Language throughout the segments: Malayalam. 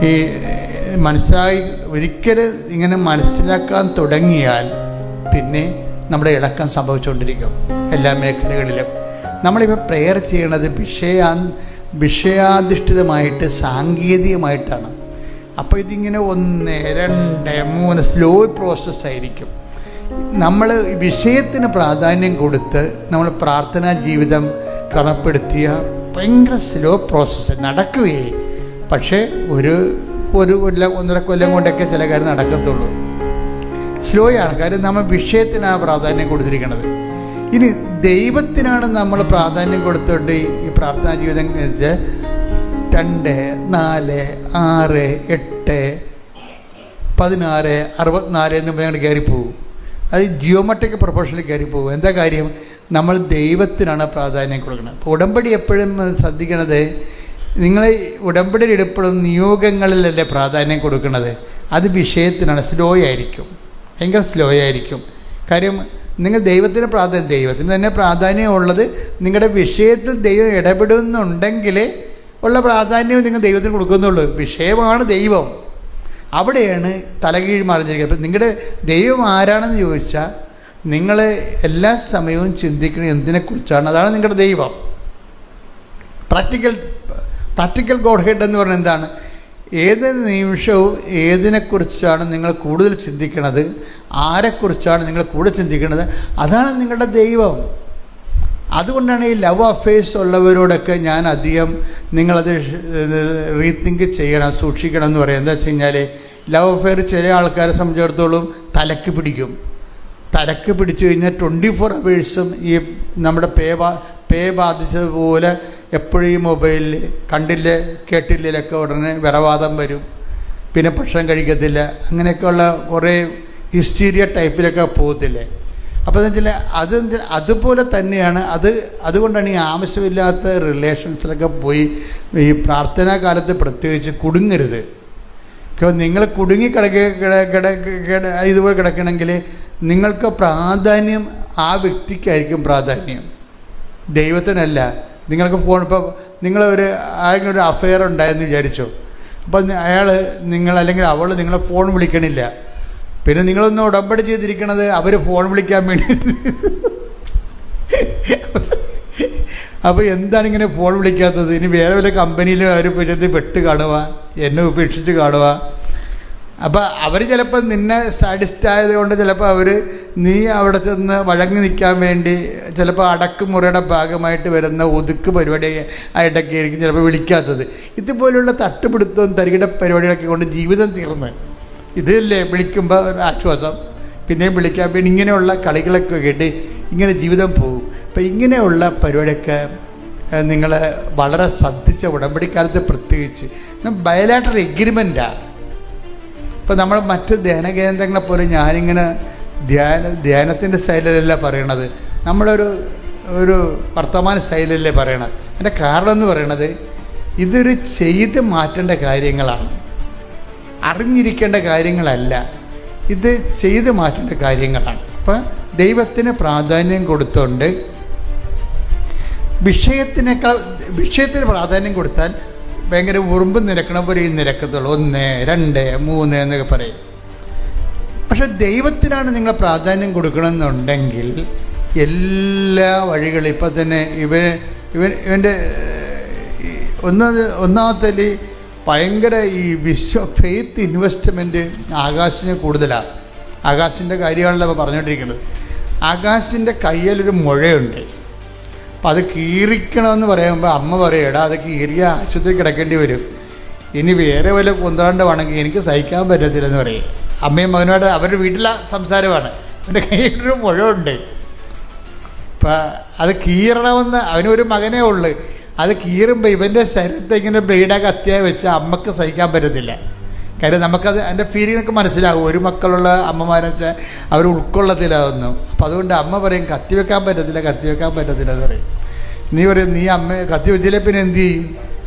ഈ ഒരിക്കലും ഇങ്ങനെ മനസ്സിലാക്കാൻ തുടങ്ങിയാൽ പിന്നെ നമ്മുടെ ഇളക്കം സംഭവിച്ചുകൊണ്ടിരിക്കും എല്ലാ മേഖലകളിലും. നമ്മളിപ്പോൾ പ്രെയർ ചെയ്യണത് വിഷയാധിഷ്ഠിതമായിട്ട് സാങ്കേതികമായിട്ടാണ്. അപ്പോൾ ഇതിങ്ങനെ 1, 2, 3 സ്ലോ പ്രോസസ്സായിരിക്കും. നമ്മൾ വിഷയത്തിന് പ്രാധാന്യം കൊടുത്ത് നമ്മൾ പ്രാർത്ഥനാ ജീവിതം ക്രമപ്പെടുത്തിയ ഭയങ്കര സ്ലോ പ്രോസസ്സ് നടക്കുകയേ. പക്ഷേ ഒരു 1.5 കൊല്ലം കൊണ്ടൊക്കെ ചില കാര്യം നടക്കത്തുള്ളൂ. സ്ലോയാണ്. കാര്യം നമ്മൾ വിഷയത്തിനാണ് പ്രാധാന്യം കൊടുത്തിരിക്കുന്നത്. ഇനി ദൈവത്തിനാണ് നമ്മൾ പ്രാധാന്യം കൊടുത്തുകൊണ്ട് ഈ പ്രാർത്ഥനാ ജീവിതം 2, 4, 6, 8, 16, 64 എന്ന് ഞങ്ങൾ കയറിപ്പോകും. അത് ജിയോമെട്രിക് പ്രൊപ്പോർഷനിൽ കയറിപ്പോകും. എന്താ കാര്യം? നമ്മൾ ദൈവത്തിനാണ് പ്രാധാന്യം കൊടുക്കുന്നത്. അപ്പോൾ ഉടമ്പടി എപ്പോഴും ശ്രദ്ധിക്കണത്, നിങ്ങൾ ഉടമ്പടിയിൽ എപ്പോഴും നിയോഗങ്ങളിലല്ലേ പ്രാധാന്യം കൊടുക്കുന്നത്. അത് വിഷയത്തിനാണ്. സ്ലോ ആയിരിക്കും, ഭയങ്കര സ്ലോ ആയിരിക്കും. കാര്യം നിങ്ങൾ ദൈവത്തിന് തന്നെ പ്രാധാന്യമുള്ളത്. നിങ്ങളുടെ വിഷയത്തിൽ ദൈവം ഇടപെടുന്നുണ്ടെങ്കിൽ ഉള്ള പ്രാധാന്യം നിങ്ങൾ ദൈവത്തിന് കൊടുക്കുന്നുള്ളൂ. വിഷയമാണ് ദൈവം. അവിടെയാണ് തലകീഴ് മറിഞ്ഞിരിക്കുക. അപ്പം നിങ്ങളുടെ ദൈവം ആരാണെന്ന് ചോദിച്ചാൽ നിങ്ങൾ എല്ലാ സമയവും ചിന്തിക്കുന്നത് എന്തിനെക്കുറിച്ചാണ്. അതാണ് നിങ്ങളുടെ ദൈവം. പ്രാക്ടിക്കൽ ഗോഡ് ഹെഡ് എന്ന് പറഞ്ഞാൽ എന്താണ്? ഏത് നിമിഷവും ഏതിനെക്കുറിച്ചാണ് നിങ്ങൾ കൂടുതൽ ചിന്തിക്കുന്നത്, ആരെക്കുറിച്ചാണ് നിങ്ങൾ കൂടുതൽ ചിന്തിക്കുന്നത്, അതാണ് നിങ്ങളുടെ ദൈവം. അതുകൊണ്ടാണ് ഈ ലവ് അഫെയർസ് ഉള്ളവരോടൊക്കെ ഞാൻ അധികം നിങ്ങളത് റീതിങ്ക് ചെയ്യണം, സൂക്ഷിക്കണം എന്ന് പറയും. എന്താ വെച്ച് കഴിഞ്ഞാൽ ലവ് അഫെയർ ചില ആൾക്കാരെ സംബന്ധിച്ചിടത്തോളം തലക്ക് പിടിച്ചു കഴിഞ്ഞാൽ 24 hours ഈ നമ്മുടെ പേ ബാധിച്ചതുപോലെ എപ്പോഴും ഈ മൊബൈലിൽ കണ്ടില്ലേ കേട്ടില്ലൊക്കെ ഉടനെ വിറവാദം വരും, പിന്നെ ഭക്ഷണം കഴിക്കത്തില്ല, അങ്ങനെയൊക്കെയുള്ള കുറേ ഹിസ്റ്റീരിയ ടൈപ്പിലൊക്കെ പോകത്തില്ലേ. അപ്പോൾ എന്ന് വെച്ചാൽ അതുപോലെ തന്നെയാണ് അതുകൊണ്ടാണ് ഈ ആവശ്യമില്ലാത്ത റിലേഷൻസിലൊക്കെ പോയി ഈ പ്രാർത്ഥനാ കാലത്ത് പ്രത്യേകിച്ച് കുടുങ്ങരുത്. നിങ്ങൾ കുടുങ്ങി ഇതുപോലെ കിടക്കണമെങ്കിൽ നിങ്ങൾക്ക് പ്രാധാന്യം ആ വ്യക്തിക്കായിരിക്കും പ്രാധാന്യം, ദൈവത്തിനല്ല. നിങ്ങൾക്ക് ഫോൺ ഇപ്പോൾ ആരെങ്കിലും ഒരു അഫെയർ ഉണ്ടായെന്ന് വിചാരിച്ചോ, അപ്പോൾ അല്ലെങ്കിൽ അവൾ നിങ്ങളെ ഫോൺ വിളിക്കണില്ല. പിന്നെ നിങ്ങളൊന്ന് ഉടമ്പടി ചെയ്തിരിക്കണത് അവർ ഫോൺ വിളിക്കാൻ വേണ്ടി. അപ്പോൾ എന്താണ് ഇങ്ങനെ ഫോൺ വിളിക്കാത്തത്? ഇനി വേറെ വല്ല കമ്പനിയിലും അവർ പെട്ട് കാണുക, എന്നെ ഉപേക്ഷിച്ച് കാണുക. അപ്പോൾ അവർ ചിലപ്പോൾ നിന്നെ സാറ്റിസ്ഫൈ ആയതുകൊണ്ട് ചിലപ്പോൾ നീ അവിടെ ചെന്ന് വഴങ്ങി നിൽക്കാൻ വേണ്ടി ചിലപ്പോൾ അടക്കുമുറയുടെ ഭാഗമായിട്ട് വരുന്ന ഒതുക്ക് പരിപാടി ആയിട്ടൊക്കെ ആയിരിക്കും ചിലപ്പോൾ വിളിക്കാത്തത്. ഇതുപോലുള്ള തട്ടുപിടുത്തവും തരികിട പരിപാടികളൊക്കെ കൊണ്ട് ജീവിതം തീർന്ന് ഇതല്ലേ വിളിക്കുമ്പോൾ ഒരു ആശ്വാസം, പിന്നെയും വിളിക്കാൻ വേണ്ടി ഇങ്ങനെയുള്ള കളികളൊക്കെ കേട്ട് ഇങ്ങനെ ജീവിതം പോകും. അപ്പോൾ ഇങ്ങനെയുള്ള പരിപാടിയൊക്കെ നിങ്ങൾ വളരെ ശ്രദ്ധിച്ച ഉടമ്പടിക്കാലത്ത് പ്രത്യേകിച്ച് ബയലാറ്ററൽ എഗ്രിമെൻറ്റാണ്. ഇപ്പോൾ നമ്മൾ മറ്റ് ധ്യാനകേന്ദ്രങ്ങളെ പോലെ ഞാനിങ്ങനെ ധ്യാനത്തിൻ്റെ സ്റ്റൈലിലല്ല പറയണത്, നമ്മളൊരു വർത്തമാന സ്റ്റൈലിലല്ലേ പറയണത്. അതിൻ്റെ കാരണം എന്ന് പറയണത് ഇതൊരു ചെയ്ത് മാറ്റേണ്ട കാര്യങ്ങളാണ്, അറിഞ്ഞിരിക്കേണ്ട കാര്യങ്ങളല്ല, ഇത് ചെയ്ത് മാറ്റേണ്ട കാര്യങ്ങളാണ്. അപ്പം ദൈവത്തിന് പ്രാധാന്യം കൊടുത്തുകൊണ്ട് വിഷയത്തിന് പ്രാധാന്യം കൊടുത്താൽ ഭയങ്കര ഉറുമ്പ് നിരക്കണ പോലെ ഈ നിരക്കത്തുള്ളൂ. 1, 2, 3 എന്നൊക്കെ പറയും. പക്ഷെ ദൈവത്തിനാണ് നിങ്ങൾ പ്രാധാന്യം കൊടുക്കണമെന്നുണ്ടെങ്കിൽ എല്ലാ വഴികളും ഇപ്പം തന്നെ ഇവൻ്റെ ഒന്നാമത്തെ ഭയങ്കര ഈ ഫെയ്ത്ത് ഇൻവെസ്റ്റ്മെൻറ്റ് ആകാശിന് കൂടുതലാണ്. ആകാശിൻ്റെ കാര്യമാണല്ലോ ഇപ്പോൾ പറഞ്ഞുകൊണ്ടിരിക്കുന്നത്. ആകാശിൻ്റെ കയ്യിലൊരു മുഴയുണ്ട്. അപ്പോൾ അത് കീറിക്കണമെന്ന് പറയുമ്പോൾ അമ്മ പറയും, എടാ അത് കീറിയ ആശുപത്രി കിടക്കേണ്ടി വരും, ഇനി വേറെ വല്ല കൊന്താണ്ടമാണെങ്കിൽ എനിക്ക് സഹിക്കാൻ പറ്റത്തില്ലെന്ന് പറയും. അമ്മയും മകനോട് അവരുടെ വീട്ടിലെ സംസാരമാണ്. എൻ്റെ കയ്യിലൊരു മുഴയുണ്ട്, അപ്പം അത് കീറണമെന്ന് അവനൊരു മകനേ ഉള്ളു. അത് കീറുമ്പോൾ ഇവൻ്റെ ശരീരത്തെ ഇങ്ങനെ ബ്ലേഡൊക്കെ കത്തിയായി വെച്ചാൽ അമ്മക്ക് സഹിക്കാൻ പറ്റത്തില്ല. കാര്യം നമുക്കത് അതിൻ്റെ ഫീലിങ്ങൊക്കെ മനസ്സിലാകും. ഒരു മക്കളുള്ള അമ്മമാരെന്ന് വെച്ചാൽ അവർ ഉൾക്കൊള്ളത്തിലാവുന്നു. അപ്പോൾ അതുകൊണ്ട് അമ്മ പറയും കത്തിവെക്കാൻ പറ്റത്തില്ല എന്ന് പറയും. നീ പറയും നീ അമ്മ കത്തി വെച്ചില്ലേ പിന്നെ എന്തു ചെയ്യും,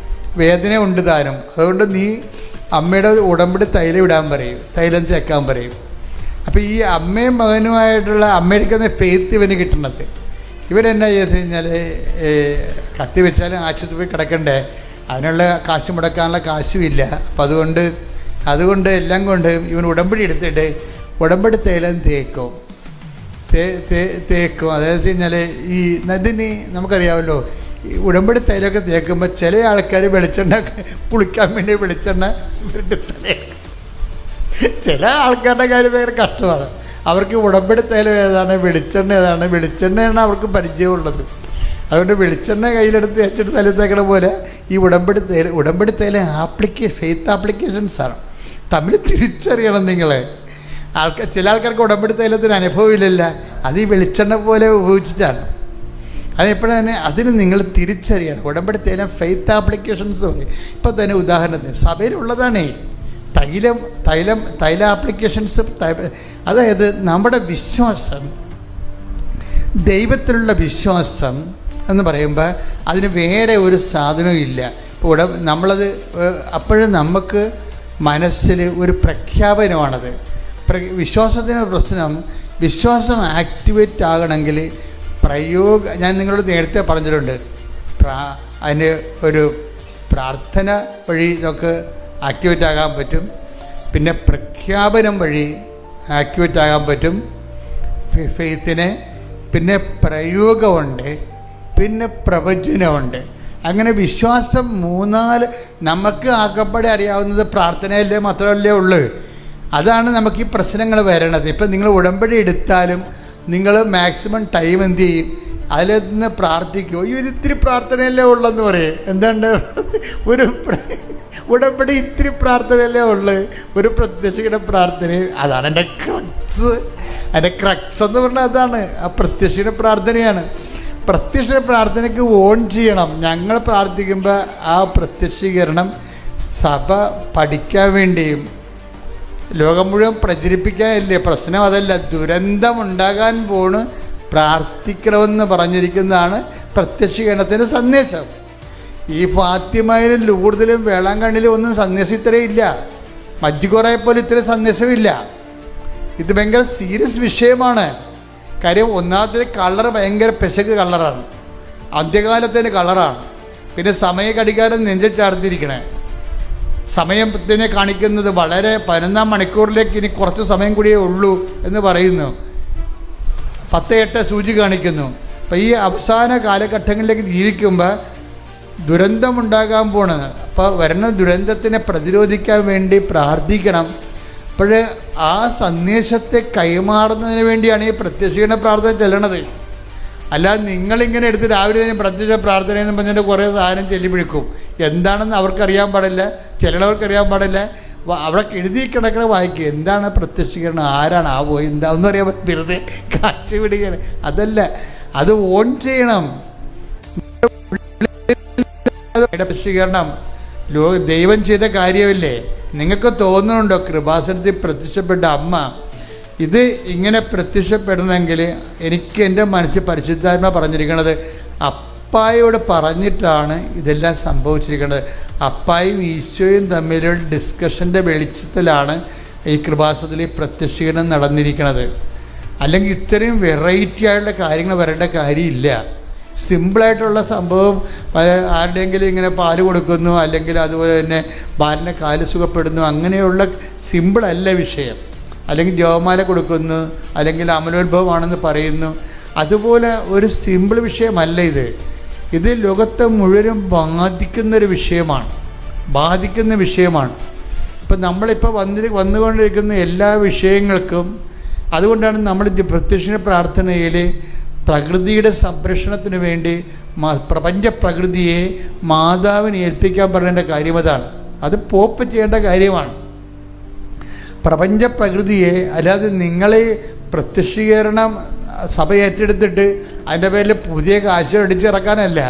വേദന ഉണ്ട് താനും. അതുകൊണ്ട് നീ അമ്മയുടെ ഉടമ്പടി തൈലം ഇടാൻ പറയും, തൈലം തേക്കാൻ പറയും. അപ്പോൾ ഈ അമ്മയും മകനുമായിട്ടുള്ള അമ്മയുടെ ഫെയ്ത്ത് ഇവന് കിട്ടണത്. ഇവരെന്നാ ചെയ്ത് കഴിഞ്ഞാൽ കത്തി വെച്ചാലും ആശുപത്രി പോയി കിടക്കണ്ടേ, അതിനുള്ള കാശ് മുടക്കാനുള്ള കാശുമില്ല. അപ്പം അതുകൊണ്ട് എല്ലാം കൊണ്ട് ഇവൻ ഉടമ്പടി എടുത്തിട്ട് ഉടമ്പടി തൈലം തേക്കും. അതായത് കഴിഞ്ഞാൽ ഈ നദിന് നമുക്കറിയാമല്ലോ, ഈ ഉടമ്പടി തൈലമൊക്കെ തേക്കുമ്പോൾ ചില ആൾക്കാർ വെളിച്ചെണ്ണ കുളിക്കാൻ വേണ്ടി വെളിച്ചെണ്ണ ചില ആൾക്കാരുടെ കാര്യം ഭയങ്കര കഷ്ടമാണ്. അവർക്ക് ഉടമ്പടി തൈലം ഏതാണ്, വെളിച്ചെണ്ണ ഏതാണ്, വെളിച്ചെണ്ണയാണ് അവർക്ക് പരിചയമുള്ളത്. അതുകൊണ്ട് വെളിച്ചെണ്ണ കയ്യിലെടുത്ത് തേച്ചിട്ട് തലത്തേക്കണ പോലെ ഈ ഉടമ്പടി തൈലം ഫെയ്ത്ത് ആപ്ലിക്കേഷൻസാണ്. തമ്മിൽ തിരിച്ചറിയണം നിങ്ങൾ. ചില ആൾക്കാർക്ക് ഉടമ്പടി തൈലത്തിന് അനുഭവമില്ലല്ല, അത് ഈ വെളിച്ചെണ്ണ പോലെ ഉപയോഗിച്ചിട്ടാണ്. അതെപ്പോഴും തന്നെ അതിന് നിങ്ങൾ തിരിച്ചറിയണം. ഉടമ്പടി തൈലം ഫെയ്ത്ത് ആപ്ലിക്കേഷൻസ് പറയും. ഇപ്പം തന്നെ ഉദാഹരണത്തിന് സഭയിലുള്ളതാണേ തൈല ആപ്ലിക്കേഷൻസ്. അതായത് നമ്മുടെ വിശ്വാസം, ദൈവത്തിലുള്ള വിശ്വാസം എന്ന് പറയുമ്പോൾ അതിന് വേറെ ഒരു സാധനവും ഇല്ല. ഇപ്പോൾ നമ്മളത് അപ്പോഴും നമുക്ക് മനസ്സിൽ ഒരു പ്രഖ്യാപനമാണത്. വിശ്വാസത്തിന് പ്രശ്നം, വിശ്വാസം ആക്ടിവേറ്റ് ആകണമെങ്കിൽ ഞാൻ നിങ്ങളോട് നേരത്തെ പറഞ്ഞിട്ടുണ്ട്, അതിന് ഒരു പ്രാർത്ഥന വഴി നമുക്ക് ആക്ടിവേറ്റ് ആകാൻ പറ്റും, പിന്നെ പ്രഖ്യാപനം വഴി ആക്ടിവേറ്റ് ആകാൻ പറ്റും ഫെയ്ത്തിനെ, പിന്നെ പ്രയോഗമുണ്ട്, പിന്നെ പ്രവചനമുണ്ട്. അങ്ങനെ വിശ്വാസം 3-4 നമുക്ക് ആകപ്പാടെ അറിയാവുന്നത് പ്രാർത്ഥനയല്ലേ മാത്രമല്ലേ ഉള്ളൂ. അതാണ് നമുക്ക് ഈ പ്രശ്നങ്ങൾ വരണത്. ഇപ്പം നിങ്ങൾ ഉടമ്പടി എടുത്താലും നിങ്ങൾ മാക്സിമം ടൈം എന്ത് ചെയ്യും, അതിൽ നിന്ന് പ്രാർത്ഥിക്കുമോ, ഈ ഇത്തിരി പ്രാർത്ഥനയല്ലേ ഉള്ളെന്ന് പറയും. എന്താണ്ട് ഒരു ഉടമ്പടി ഇത്തിരി പ്രാർത്ഥനയല്ലേ ഉള്ളു, ഒരു പ്രത്യക്ഷയുടെ പ്രാർത്ഥന. അതാണ് എൻ്റെ ക്രക്സ് എന്ന് പറഞ്ഞാൽ അതാണ്, ആ പ്രത്യക്ഷയുടെ പ്രാർത്ഥനയാണ്. പ്രത്യക്ഷ പ്രാർത്ഥനയ്ക്ക് ഓൺ ചെയ്യണം. ഞങ്ങൾ പ്രാർത്ഥിക്കുമ്പോൾ ആ പ്രത്യക്ഷീകരണം സഭ പഠിക്കാൻ വേണ്ടിയും ലോകം മുഴുവൻ പ്രചരിപ്പിക്കാനല്ലേ. പ്രശ്നം അതല്ല, ദുരന്തമുണ്ടാകാൻ പോണ് പ്രാർത്ഥിക്കണമെന്ന് പറഞ്ഞിരിക്കുന്നതാണ് പ്രത്യക്ഷീകരണത്തിൻ്റെ സന്ദേശം. ഈ ഫാത്തിമയിലും ലൂർദിലും വേളാങ്കണ്ണിലും ഒന്നും സന്ദേശം ഇത്രയില്ല, മജ്ജിഗോറയെ പോലെ ഇത്രയും സന്ദേശമില്ല. ഇത് ഭയങ്കര സീരിയസ് വിഷയമാണ്. കാര്യം ഒന്നാമത്തെ കളർ ഭയങ്കര പെശക് കളറാണ്, അന്ത്യകാലത്തിൻ്റെ കളറാണ്. പിന്നെ സമയഘടികാരം നെഞ്ചിൽ ചാർത്തിരിക്കണേ, സമയത്തിനെ കാണിക്കുന്നത് വളരെ 11 മണിക്കൂറിലേക്ക് ഇനി കുറച്ച് സമയം കൂടിയേ ഉള്ളൂ എന്ന് പറയുന്നു. 10:08 സൂചി കാണിക്കുന്നു. അപ്പം ഈ അവസാന കാലഘട്ടങ്ങളിലേക്ക് ജീവിക്കുമ്പോൾ ദുരന്തമുണ്ടാകാൻ പോണത്. അപ്പോൾ വരുന്ന ദുരന്തത്തിനെ പ്രതിരോധിക്കാൻ വേണ്ടി പ്രാർത്ഥിക്കണം. അപ്പോൾ ആ സന്ദേശത്തെ കൈമാറുന്നതിന് വേണ്ടിയാണ് ഈ പ്രത്യക്ഷീകരണ പ്രാർത്ഥന ചെല്ലണത്. അല്ലാതെ നിങ്ങളിങ്ങനെ എടുത്ത് രാവിലെ തന്നെ പ്രത്യക്ഷ പ്രാർത്ഥനയെന്ന് പറഞ്ഞിട്ട് കുറേ സാധനം ചെല്ലിപ്പിടിക്കും. എന്താണെന്ന് അവർക്കറിയാൻ പാടില്ല, ചിലവർക്കറിയാൻ പാടില്ല. അവിടെ എഴുതി കിടക്കണ വായിക്കുക, എന്താണ് പ്രത്യക്ഷീകരണം, ആരാണ് ആ പോയി, എന്താണെന്ന് അറിയാൻ വെറുതെ കാച്ചു വിടുകയാണ്. അതല്ല, അത് ഓൺ ചെയ്യണം. പ്രത്യക്ഷീകരണം ദൈവം ചെയ്ത കാര്യമല്ലേ. നിങ്ങൾക്ക് തോന്നുന്നുണ്ടോ കൃപാസനത്തിൽ പ്രത്യക്ഷപ്പെട്ട അമ്മ ഇത് ഇങ്ങനെ പ്രത്യക്ഷപ്പെടണമെങ്കിൽ എനിക്ക് എൻ്റെ മനസ്സിൽ പരിശുദ്ധാത്മ പറഞ്ഞിരിക്കുന്നത് അപ്പായോട് പറഞ്ഞിട്ടാണ് ഇതെല്ലാം സംഭവിച്ചിരിക്കുന്നത്. അപ്പായും ഈശോയും തമ്മിലുള്ള ഡിസ്കഷൻ്റെ വെളിച്ചത്തിലാണ് ഈ കൃപാസനത്തിൽ പ്രത്യക്ഷീകരണം നടന്നിരിക്കുന്നത്. അല്ലെങ്കിൽ ഇത്രയും വെറൈറ്റി ആയിട്ടുള്ള കാര്യങ്ങൾ വരേണ്ട കാര്യമില്ല. സിമ്പിളായിട്ടുള്ള സംഭവം, ആരുടെയെങ്കിലും ഇങ്ങനെ പാല് കൊടുക്കുന്നു, അല്ലെങ്കിൽ അതുപോലെ തന്നെ ബാലിനെ കാല് സുഖപ്പെടുന്നു, അങ്ങനെയുള്ള സിമ്പിളല്ല വിഷയം. അല്ലെങ്കിൽ ജപമാല കൊടുക്കുന്നു, അല്ലെങ്കിൽ അമലോത്ഭവമാണെന്ന് പറയുന്നു, അതുപോലെ ഒരു സിമ്പിൾ വിഷയമല്ല ഇത്. ഇത് ലോകത്തെ മുഴുവനും ബാധിക്കുന്ന വിഷയമാണ്. ഇപ്പം നമ്മളിപ്പോൾ വന്നുകൊണ്ടിരിക്കുന്ന എല്ലാ വിഷയങ്ങൾക്കും അതുകൊണ്ടാണ് നമ്മൾ പ്രത്യക്ഷ പ്രാർത്ഥനയിൽ പ്രകൃതിയുടെ സംരക്ഷണത്തിന് വേണ്ടി പ്രപഞ്ച പ്രകൃതിയെ മാതാവിനെ ഏൽപ്പിക്കാൻ പറയേണ്ട കാര്യം അതാണ്. അത് പോപ്പ് ചെയ്യേണ്ട കാര്യമാണ്. പ്രപഞ്ച പ്രകൃതിയെ, അല്ലാതെ നിങ്ങളെ പ്രത്യക്ഷീകരണം സഭ ഏറ്റെടുത്തിട്ട് അതിൻ്റെ പേരിൽ പുതിയ കാശ് അടിച്ചിറക്കാനല്ല.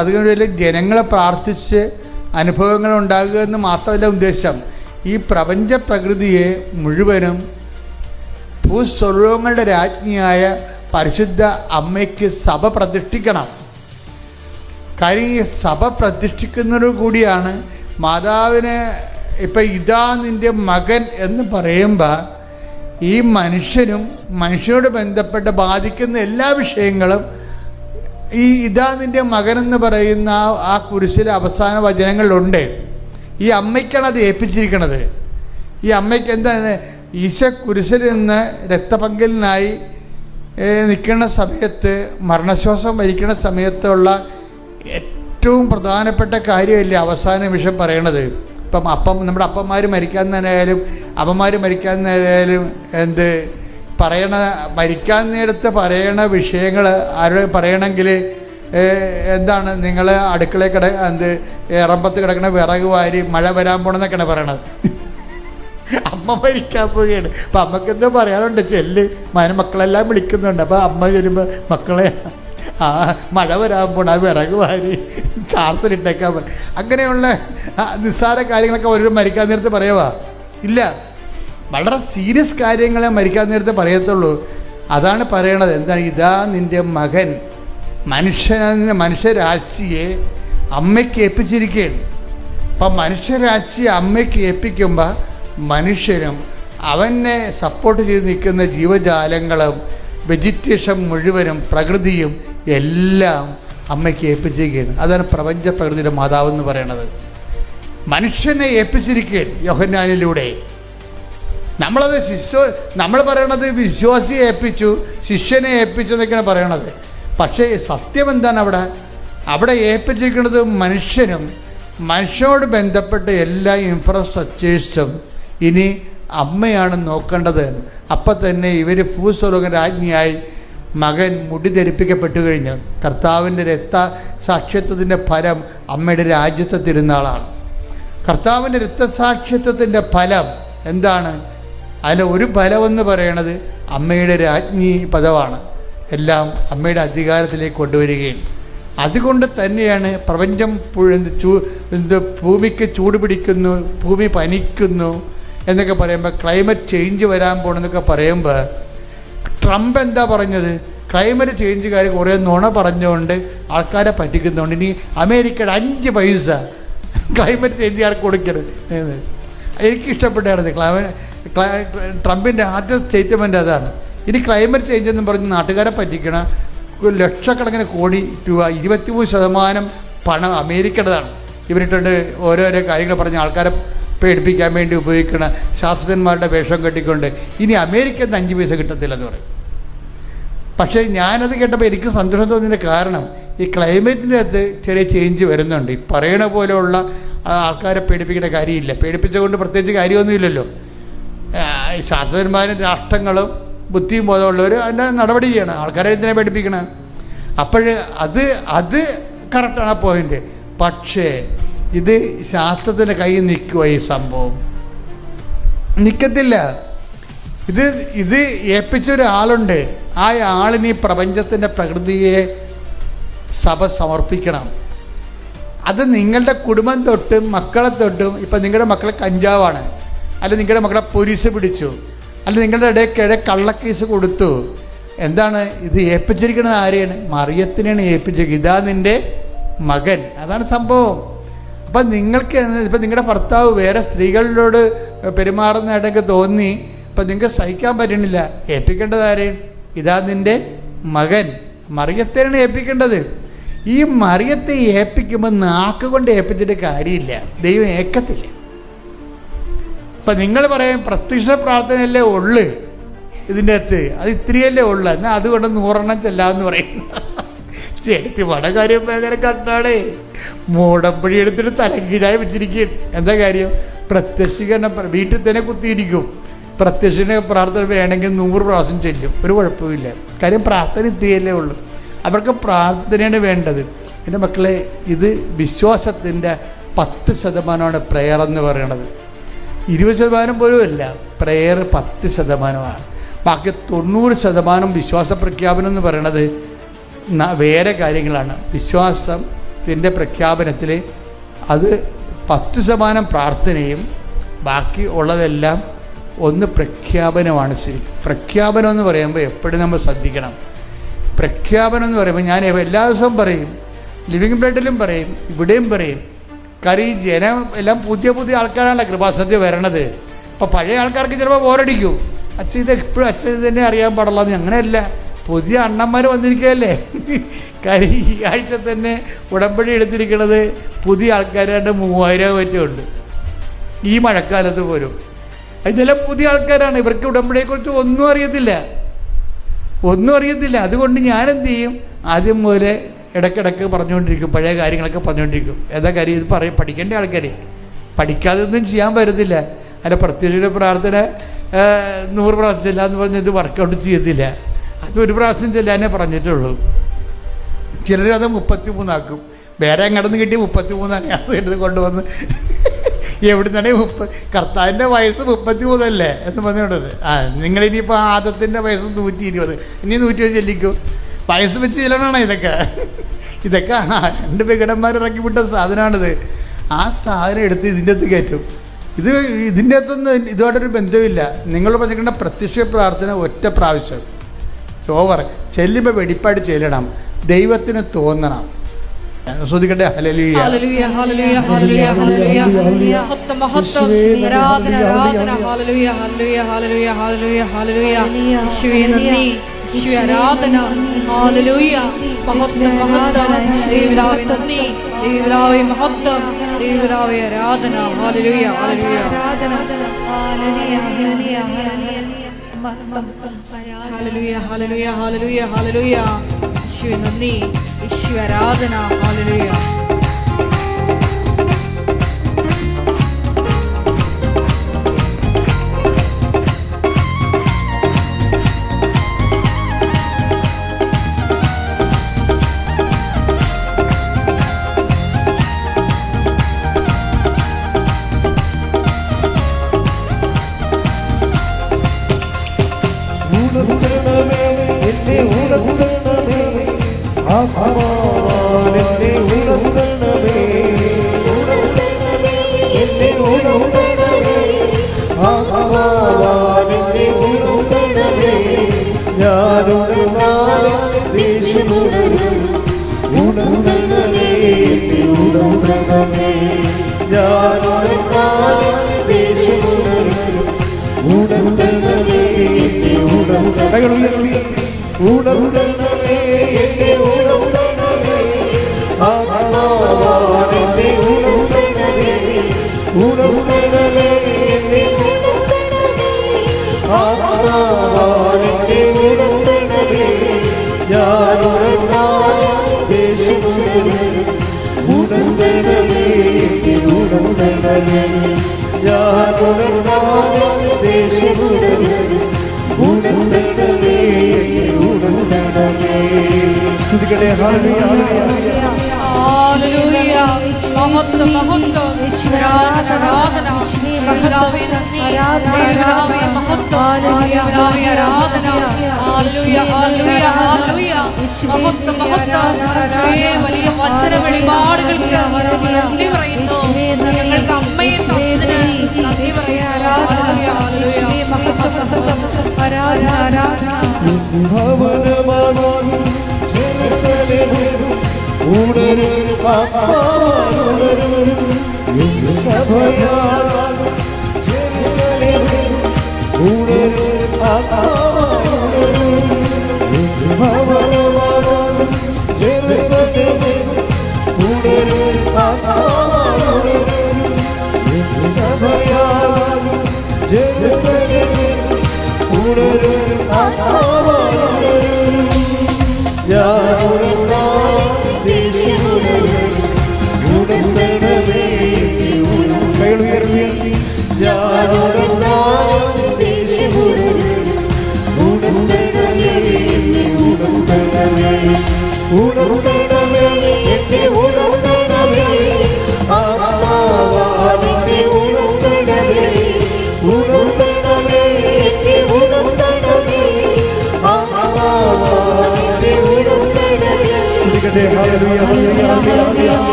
അതുകൊണ്ട് ജനങ്ങളെ പ്രാർത്ഥിച്ച് അനുഭവങ്ങൾ ഉണ്ടാകുക എന്ന് മാത്രമല്ല ഉദ്ദേശം. ഈ പ്രപഞ്ച പ്രകൃതിയെ മുഴുവനും ഭൂസ്വർഗങ്ങളുടെ രാജ്ഞിയായ പരിശുദ്ധ അമ്മയ്ക്ക് സഭ പ്രതിഷ്ഠിക്കണം. കാര്യം ഈ സഭ പ്രതിഷ്ഠിക്കുന്നതോടു കൂടിയാണ് മാതാവിനെ ഇപ്പം ഇതാ നിൻ്റെ മകൻ എന്ന് പറയുമ്പോൾ ഈ മനുഷ്യനും മനുഷ്യനോട് ബന്ധപ്പെട്ട് ബാധിക്കുന്ന എല്ലാ വിഷയങ്ങളും ഈ ഇതാ നിൻ്റെ മകനെന്ന് പറയുന്ന ആ കുരിശിലെ അവസാന വചനങ്ങളിലുണ്ട്. ഈ അമ്മയ്ക്കാണ് അത് ഏൽപ്പിച്ചിരിക്കുന്നത്. ഈ അമ്മയ്ക്ക് എന്താണ്, ഈശോ കുരിശിൽ നിന്ന് രക്തപങ്കലിനായി നിൽക്കുന്ന സമയത്ത്, മരണശ്വാസം വലിക്കുന്ന സമയത്തുള്ള ഏറ്റവും പ്രധാനപ്പെട്ട കാര്യമല്ലേ അവസാന നിമിഷം പറയണത്. ഇപ്പം നമ്മുടെ അപ്പന്മാർ മരിക്കാന്നായാലും അമ്മമാർ മരിക്കാന്നായാലും മരിക്കാൻ നേരത്ത് പറയണ വിഷയങ്ങൾ ആരോട് പറയണമെങ്കിൽ എന്താണ്, നിങ്ങൾ അടുക്കളയിൽ ഇറമ്പത്ത് കിടക്കണ വിറക് വാരി മഴ വരാൻ പോണെന്നൊക്കെയാണ് പറയണത്. അമ്മ മരിക്കാൻ പോവുകയാണ്. അപ്പം അമ്മക്ക് എന്തോ പറയാനുണ്ട്, ചെല്ല് മക്കളെല്ലാം വിളിക്കുന്നുണ്ട്. അപ്പോൾ അമ്മ ചെല്ലുമ്പോൾ മക്കളെ മഴ വരാൻ പോണ വിറക് വാരി ചാർത്തിലിട്ടേക്കാൻ പറയും. അങ്ങനെയുള്ള നിസ്സാര കാര്യങ്ങളൊക്കെ ഓരോ മരിക്കാൻ നേരത്ത് പറയുക ഇല്ല. വളരെ സീരിയസ് കാര്യങ്ങളെ മരിക്കാൻ നേരത്തെ പറയത്തുള്ളൂ. അതാണ് പറയണത്. എന്താണ്, ഇതാ നിൻ്റെ മകൻ. മനുഷ്യരാശിയെ അമ്മയ്ക്ക് ഏൽപ്പിച്ചിരിക്കുകയാണ്. അപ്പം മനുഷ്യരാശിയെ അമ്മയ്ക്ക് ഏൽപ്പിക്കുമ്പോൾ മനുഷ്യരും അവനെ സപ്പോർട്ട് ചെയ്ത് നിൽക്കുന്ന ജീവജാലങ്ങളും വെജിറ്റേഷൻ മുഴുവനും പ്രകൃതിയും എല്ലാം അമ്മയ്ക്ക് ഏൽപ്പിച്ചിരിക്കുകയാണ്. അതാണ് പ്രപഞ്ച പ്രകൃതിയുടെ മാതാവെന്ന് പറയണത്. മനുഷ്യനെ ഏൽപ്പിച്ചിരിക്കുകയാണ് യോഹന്നാനിലൂടെ. നമ്മൾ പറയണത് വിശ്വാസിയെ ഏൽപ്പിച്ചു, ശിഷ്യനെ ഏൽപ്പിച്ചു എന്നൊക്കെയാണ് പറയണത്. പക്ഷേ സത്യം എന്താണ്, അവിടെ ഏൽപ്പിച്ചിരിക്കുന്നത് മനുഷ്യനും മനുഷ്യനോട് ബന്ധപ്പെട്ട എല്ലാ ഇൻഫ്രാസ്ട്രക്ചേഴ്സും ഇനി അമ്മയാണ് നോക്കേണ്ടത്. അപ്പം തന്നെ ഇവർ ഭൂസ്വലോക രാജ്ഞിയായി മകൻ മുടി ധരിപ്പിക്കപ്പെട്ടു കഴിഞ്ഞു. കർത്താവിൻ്റെ രക്തസാക്ഷിത്വത്തിൻ്റെ ഫലം അമ്മയുടെ രാജ്യത്തെ തിരുനാളാണ്. കർത്താവിൻ്റെ രക്തസാക്ഷിത്വത്തിൻ്റെ ഫലം എന്താണ്? അതിൽ ഒരു ഫലമെന്ന് പറയണത് അമ്മയുടെ രാജ്ഞി പദമാണ്. എല്ലാം അമ്മയുടെ അധികാരത്തിലേക്ക് കൊണ്ടുവരികയും അതുകൊണ്ട് തന്നെയാണ് പ്രപഞ്ചം ഭൂമിക്ക് ചൂട് പിടിക്കുന്നു, ഭൂമി പനിക്കുന്നു എന്നൊക്കെ പറയുമ്പോൾ, ക്ലൈമറ്റ് ചേഞ്ച് വരാൻ പോകണമെന്നൊക്കെ പറയുമ്പോൾ ട്രംപ് എന്താ പറഞ്ഞത്? ക്ലൈമറ്റ് ചേഞ്ചുകാർ കുറേ നുണ പറഞ്ഞുകൊണ്ട് ആൾക്കാരെ പറ്റിക്കുന്നുണ്ട്. ഇനി അമേരിക്കയുടെ 5 പൈസ ക്ലൈമറ്റ് ചേഞ്ചുകാർക്ക് കൊടുക്കരുത്. എനിക്കിഷ്ടപ്പെട്ടാണ് ട്രംപിൻ്റെ ആദ്യ സ്റ്റേറ്റ്മെൻ്റ് അതാണ്. ഇനി ക്ലൈമറ്റ് ചേഞ്ച് എന്നും പറഞ്ഞ് നാട്ടുകാരെ പറ്റിക്കണ ലക്ഷക്കണക്കിന് കോടി രൂപ, 23% പണം അമേരിക്കയുടേതാണ്. ഇവരിട്ടുണ്ട് ഓരോരോ കാര്യങ്ങൾ പറഞ്ഞ് ആൾക്കാരെ പേടിപ്പിക്കാൻ വേണ്ടി ഉപയോഗിക്കുന്ന ശാസ്ത്രജ്ഞന്മാരുടെ വേഷം കെട്ടിക്കൊണ്ട് ഇനി അമേരിക്കയിൽ 5 പൈസ കിട്ടത്തില്ലെന്ന് പറയും. പക്ഷേ ഞാനത് കേട്ടപ്പോൾ എനിക്ക് സന്തോഷം തോന്നിയതിൻ്റെ കാരണം ഈ ക്ലൈമറ്റിൻ്റെ അകത്ത് ചെറിയ ചേഞ്ച് വരുന്നുണ്ട്. ഈ പറയണ പോലെയുള്ള ആൾക്കാരെ പേടിപ്പിക്കേണ്ട കാര്യമില്ല. പേടിപ്പിച്ചുകൊണ്ട് പ്രത്യേകിച്ച് കാര്യമൊന്നുമില്ലല്ലോ. ശാസ്ത്രജ്ഞന്മാരും രാഷ്ട്രങ്ങളും ബുദ്ധിയും ബോധമുള്ളവർ അതിൻ്റെ നടപടി ചെയ്യണം. ആൾക്കാരെ എന്തിനാ പേടിപ്പിക്കണം? അപ്പോൾ അത് കറക്റ്റാണ് ആ പോയിൻ്റ്. പക്ഷേ ഇത് ശാസ്ത്രത്തിൻ്റെ കയ്യിൽ നിൽക്കുമോ? ഈ സംഭവം നിൽക്കത്തില്ല. ഇത് ഏൽപ്പിച്ചൊരാളുണ്ട്. ആ ആളിന് ഈ പ്രപഞ്ചത്തിൻ്റെ പ്രകൃതിയെ സഭ സമർപ്പിക്കണം. അത് നിങ്ങളുടെ കുടുംബം തൊട്ടും മക്കളെ തൊട്ടും. ഇപ്പം നിങ്ങളുടെ മക്കളെ കഞ്ചാവാണ്, അല്ല നിങ്ങളുടെ മക്കളെ പോലീസ് പിടിച്ചു, അല്ല നിങ്ങളുടെ ഇടയ്ക്കിടെ കള്ളക്കേസ് കൊടുത്തു. എന്താണ് ഇത് ഏൽപ്പിച്ചിരിക്കുന്നത്? ആരെയാണ്? മറിയത്തിനാണ് ഏൽപ്പിച്ചിരിക്കുന്നത്. ഇതാ നിൻ്റെ മകൻ. അതാണ് സംഭവം. അപ്പം നിങ്ങൾക്ക് ഇപ്പം നിങ്ങളുടെ ഭർത്താവ് വേറെ സ്ത്രീകളോട് പെരുമാറുന്നതായിട്ടൊക്കെ തോന്നി ഇപ്പം നിങ്ങൾക്ക് സഹിക്കാൻ പറ്റണില്ല. ഏൽപ്പിക്കേണ്ടത് ആരെയാണ്? ഇതാ നിൻ്റെ മകൻ. മറിയത്തിനാണ് ഏൽപ്പിക്കേണ്ടത്. ഈ മറിയത്തെ ഏൽപ്പിക്കുമ്പോൾ നാക്ക് കൊണ്ട് ഏൽപ്പിച്ചിട്ട് കാര്യമില്ല. ദൈവം ഏക്കത്തില്ല. ഇപ്പം നിങ്ങൾ പറയാൻ പ്രത്യക്ഷ പ്രാർത്ഥനയല്ലേ ഉള്ളു ഇതിൻ്റെ അകത്ത്, അത് ഇത്രയല്ലേ ഉള്ളു, എന്നാൽ അതുകൊണ്ട് 100 ചെല്ലാമെന്ന് പറയും. ചെടുത്തി പല കാര്യം ഭയങ്കര കണ്ടാടേ. മൂടമ്പഴി എടുത്തിട്ട് തലകീഴായി വെച്ചിരിക്കും. എന്താ കാര്യം? പ്രത്യക്ഷീകരണം വീട്ടിൽ തന്നെ കുത്തിയിരിക്കും. പ്രത്യക്ഷ പ്രാർത്ഥന വേണമെങ്കിൽ 100 പ്രാവശ്യം ചെല്ലും, ഒരു കുഴപ്പമില്ല. കാര്യം പ്രാർത്ഥന ഇത്രയല്ലേ ഉള്ളൂ. അവർക്ക് പ്രാർത്ഥനയാണ് വേണ്ടത്. എൻ്റെ മക്കളെ, ഇത് വിശ്വാസത്തിൻ്റെ 10% പ്രെയർ എന്ന് പറയണത്. 20% പോലും അല്ല, പ്രെയർ 10%. ബാക്കി 90% വിശ്വാസ പ്രഖ്യാപനം എന്ന് പറയണത് വേറെ കാര്യങ്ങളാണ്. വിശ്വാസത്തിൻ്റെ പ്രഖ്യാപനത്തിൽ അത് 10% പ്രാർത്ഥനയും ബാക്കി ഉള്ളതെല്ലാം ഒന്ന് പ്രഖ്യാപനമാണ്. ശരിക്കും പ്രഖ്യാപനം എന്ന് പറയുമ്പോൾ എപ്പോഴും നമ്മൾ ശ്രദ്ധിക്കണം. പ്രഖ്യാപനം എന്ന് പറയുമ്പോൾ ഞാൻ എല്ലാ ദിവസവും പറയും, ലിവിങ് ബ്രെഡിലും പറയും, ഇവിടെയും പറയും. കാര്യം ജനം എല്ലാം പുതിയ ആൾക്കാരാണ് കൃപാസന്ധ്യ വരണത്. അപ്പോൾ പഴയ ആൾക്കാർക്ക് ചിലപ്പോൾ ബോറടിക്കും. അച്ഛൻ ഇത് എപ്പോഴും അച്ഛൻ ഇത് തന്നെ അറിയാൻ പാടുള്ളൂ. അങ്ങനെയല്ല, പുതിയ അണ്ണന്മാർ വന്നിരിക്കുകയല്ലേ. കാര്യം ഈ ആഴ്ച തന്നെ ഉടമ്പടി എടുത്തിരിക്കുന്നത് പുതിയ ആൾക്കാരായിട്ട് 3000 പറ്റുമുണ്ട് ഈ മഴക്കാലത്ത് പോലും. ഇതെല്ലാം പുതിയ ആൾക്കാരാണ്. ഇവർക്ക് ഉടമ്പടിയെക്കുറിച്ച് ഒന്നും അറിയത്തില്ല. അതുകൊണ്ട് ഞാനെന്ത് ചെയ്യും, ആദ്യം മുതലേ ഇടയ്ക്കിടയ്ക്ക് പറഞ്ഞുകൊണ്ടിരിക്കും, പഴയ കാര്യങ്ങളൊക്കെ പറഞ്ഞുകൊണ്ടിരിക്കും. ഏതാ കാര്യം, ഇത് പഠിക്കേണ്ട ആൾക്കാർ പഠിക്കാതെ ഒന്നും ചെയ്യാൻ പറ്റത്തില്ല. അല്ല, പ്രത്യേകിച്ച് പ്രാർത്ഥന 100 പ്രാവശ്യം ചെല്ലാന്ന് പറഞ്ഞ് ഇത് വർക്കൗട്ട് ചെയ്യത്തില്ല. അത് 1 പ്രാവശ്യം ചെല്ലാനേ പറഞ്ഞിട്ടുള്ളൂ. ചിലരത് 33 ആക്കും. വേറെ എങ്ങടന്ന് കിട്ടി 33 അത് എടുത്ത് കൊണ്ടുവന്ന് എവിടുന്നാണേ കർത്താവിൻ്റെ വയസ്സ് 33 അല്ലേ എന്ന് പറഞ്ഞുകൊണ്ടത്. നിങ്ങളിനിയിപ്പോൾ ആദത്തിൻ്റെ വയസ്സ് 120, ഇനി 120 ചെല്ലിക്കും. വയസ്സ് വെച്ച് ചെല്ലണമാണ് ഇതൊക്കെ. 2 വികടന്മാർ ഇറക്കി വിട്ട സാധനമാണിത്. ആ സാധനം എടുത്ത് ഇതിൻ്റെ അകത്ത് കയറ്റും. ഇതിൻ്റെ അകത്തൊന്നും ഇതുമായിട്ടൊരു ബന്ധമില്ല. നിങ്ങൾ പറഞ്ഞിരിക്കേണ്ട പ്രത്യക്ഷ പ്രാർത്ഥന ഒറ്റ പ്രാവശ്യം ഓവർ ചെല്ലുമ്പോൾ വെടിപ്പാട് ചെല്ലണം. ദൈവത്തിന് തോന്നണം. ശ്രദ്ധിക്കട്ടെ. ഹല്ലേലൂയ ഹല്ലേലൂയ ഹല്ലേലൂയ ഹല്ലേലൂയ ഹല്ലേലൂയ ഹല്ലേലൂയ ആരാധന ആരാധന ഹല്ലേലൂയ ഹല്ലേലൂയ ഹല്ലേലൂയ ഹല്ലേലൂയ ഹല്ലേലൂയ യേശുവേ നന്ദി, യേശുവേ ആരാധന ഹല്ലേലൂയ മഹത്വം മഹത്വം ദൈവനാമേ നന്ദി, ദൈവനാമേ മഹത്വം, ദൈവനാമേ ആരാധന ഹല്ലേലൂയ ഹല്ലേലൂയ ആരാധന ഹല്ലേലൂയ ഹല്ലേലൂയ ഹല്ലേലൂയ ഹല്ലേലൂയ ഹല്ലേലൂയ ഹല്ലേലൂയ യേശുവേ നന്ദി, യേശുവേ ആരാധന ഹല്ലേലൂയ. വലിയ വചന വെളിപാടുകൾക്ക് നന്ദി പറയുന്നു. ഞങ്ങൾക്ക് അമ്മയെ നന്ദി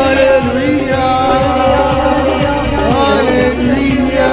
Hallelujah. Hallelujah.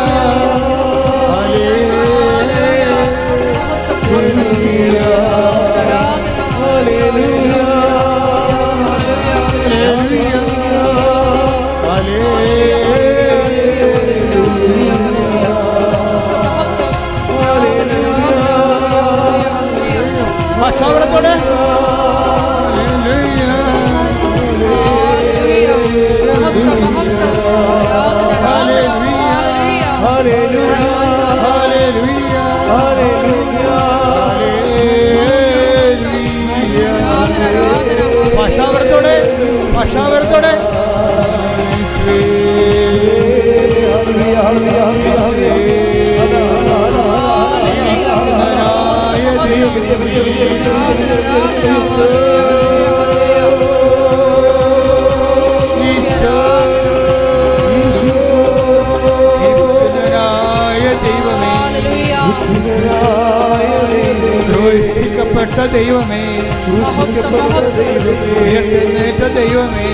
ഭാഷാവരത്തോടെ ഭാഷാവരത്തോടെ ക്രൂശിക്കപ്പെട്ട ദൈവമേ, ഉയർത്തെഴുന്നേറ്റ ദൈവമേ,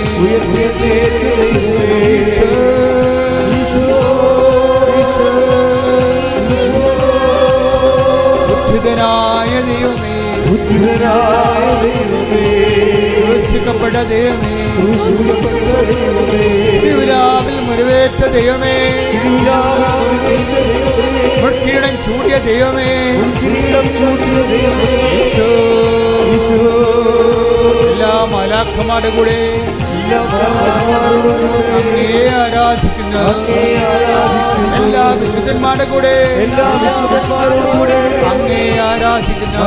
ഉദ്ധിതനായ ദൈവമേ, ക്രൂശിക്കപ്പെട്ട ദൈവമേ, തിരുവിലാവിൽ മുറിവേറ്റ ദൈവമേ, കിരീടം ചൂടിയ ദൈവമേ, എല്ലാ മാലാഖമാരുടെ കൂടെ അങ്ങയെ ആരാധിക്കുന്ന എല്ലാ വിശുദ്ധന്മാരുടെ കൂടെ അങ്ങയെ ആരാധിക്കുന്ന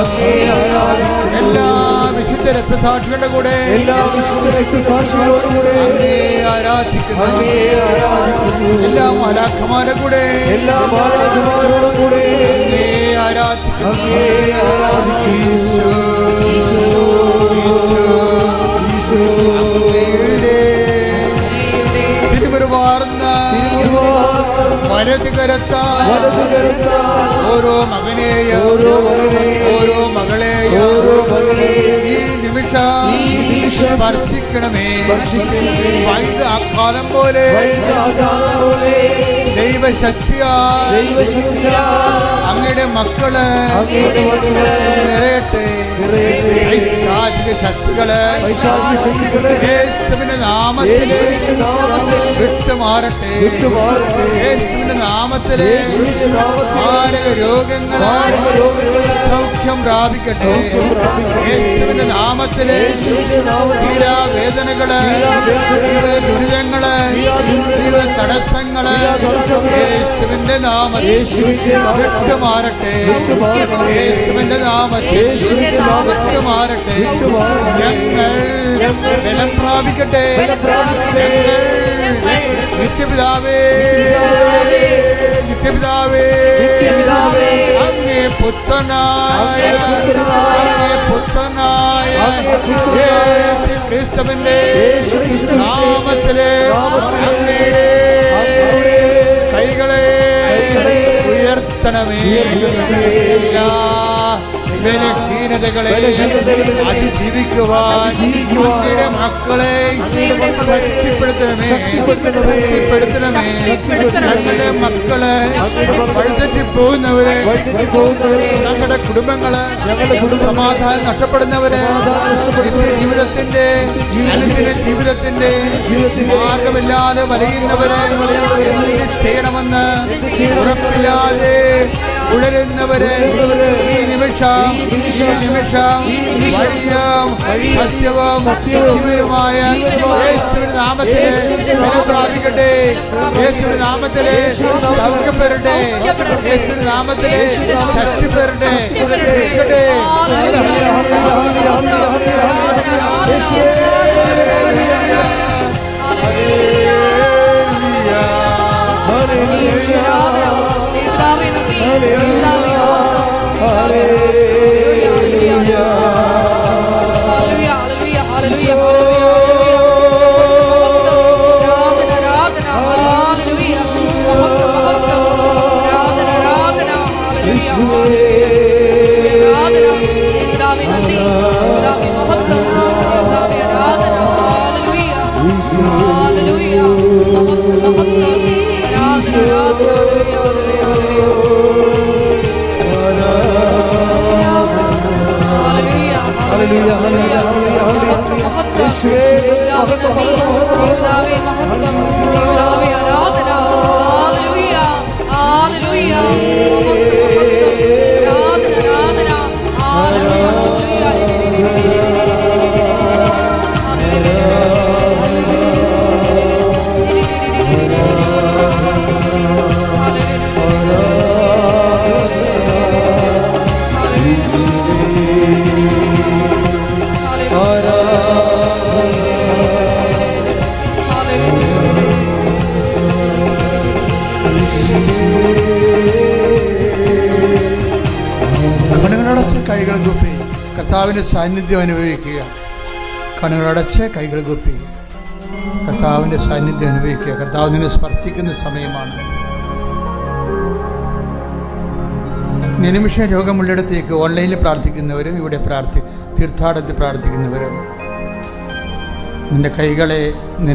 എല്ലാ വിശുദ്ധ രക്തസാക്ഷികളുടെ കൂടെ അങ്ങയെ ആരാധിക്കുന്ന എല്ലാ മാലാഖമാരുടെ കൂടെ അങ്ങയെ ആരാധിക്കുന്ന തിരുമുറുവാർന്ന വലത് കരത്താൽ ഓരോ മകനെയും ഓരോ മകളെയും ഈ നിമിഷം സ്പർശിക്കണമേ. വൈദ അക്കാലം പോലെ ദൈവശക്തിയാൽ അങ്ങയുടെ മക്കള് നിറയട്ടെ. ഐശാചിക ശക്തികള് യേശുവിന്റെ നാമത്തില് വിട്ടുമാറട്ടെ. യേശുവിന്റെ നാമത്തില് മാരക രോഗങ്ങള് സൗഖ്യം പ്രാപിക്കട്ടെ. യേശുവിന്റെ നാമത്തില് തീരാവേദനകള്, ദുരിതങ്ങള്, തടസ്സങ്ങള് യേശുവിന്റെ നാമത്തിൽ വിട്ടുമാറട്ടെ. യേശുവിന്റെ നാമത്തിൽ വിട്ടുമാറട്ടെ. ഞങ്ങൾ ബലം പ്രാപിക്കട്ടെ. നിത്യപിതാവേ, നിത്യപിതാവേ, അങ്ങേ പുത്രനായ യേശു ക്രിസ്തുവിന്റെ നാമത്തിലെ കൈകളെ ഉയർത്തണമേ. എല്ലാ ബലഹീനതകളെ അതിജീവിക്കുവാൻ അങ്ങയുടെ മക്കളെ ശക്തിപ്പെടുത്തണമേ. ഞങ്ങളുടെ മക്കളെ വഴിതെറ്റി പോകുന്നവരെ, ഞങ്ങളുടെ കുടുംബങ്ങള് സമാധാനം നഷ്ടപ്പെടുന്നവരെ, ജീവിതത്തിന്റെ അനുദിന ജീവിതത്തിന്റെ മാർഗമില്ലാതെ വലയുന്നവരെ എന്ത് ചെയ്യണമെന്ന് ഉറപ്പില്ലാതെ ഉണരുന്നവരെ ഈ നിമിഷം വഴിയും സത്യവും ജീവനുമായ യേശുവിന്റെ നാമത്തിലെ പ്രാപിക്കട്ടെ. യേശുവിന്റെ നാമത്തിലെ സൗഖ്യപ്പെടട്ടെ. യേശുവിന്റെ നാമത്തിലെ ശക്തിപ്പെടട്ടെ. കൈകൾ കൂപ്പി കർത്താവിൻ്റെ സാന്നിധ്യം അനുഭവിക്കുക. കണ്ണുകളടച്ച് കൈകൾ കൂപ്പി കർത്താവിൻ്റെ സാന്നിധ്യം അനുഭവിക്കുക. കർത്താവ് നിന്നെ സ്പർശിക്കുന്ന സമയമാണ്. നിമിഷം രോഗമുള്ളിടത്തേക്ക് ഓൺലൈനിൽ പ്രാർത്ഥിക്കുന്നവരും ഇവിടെ തീർത്ഥാടനത്തിൽ പ്രാർത്ഥിക്കുന്നവരും നിന്റെ കൈകളെ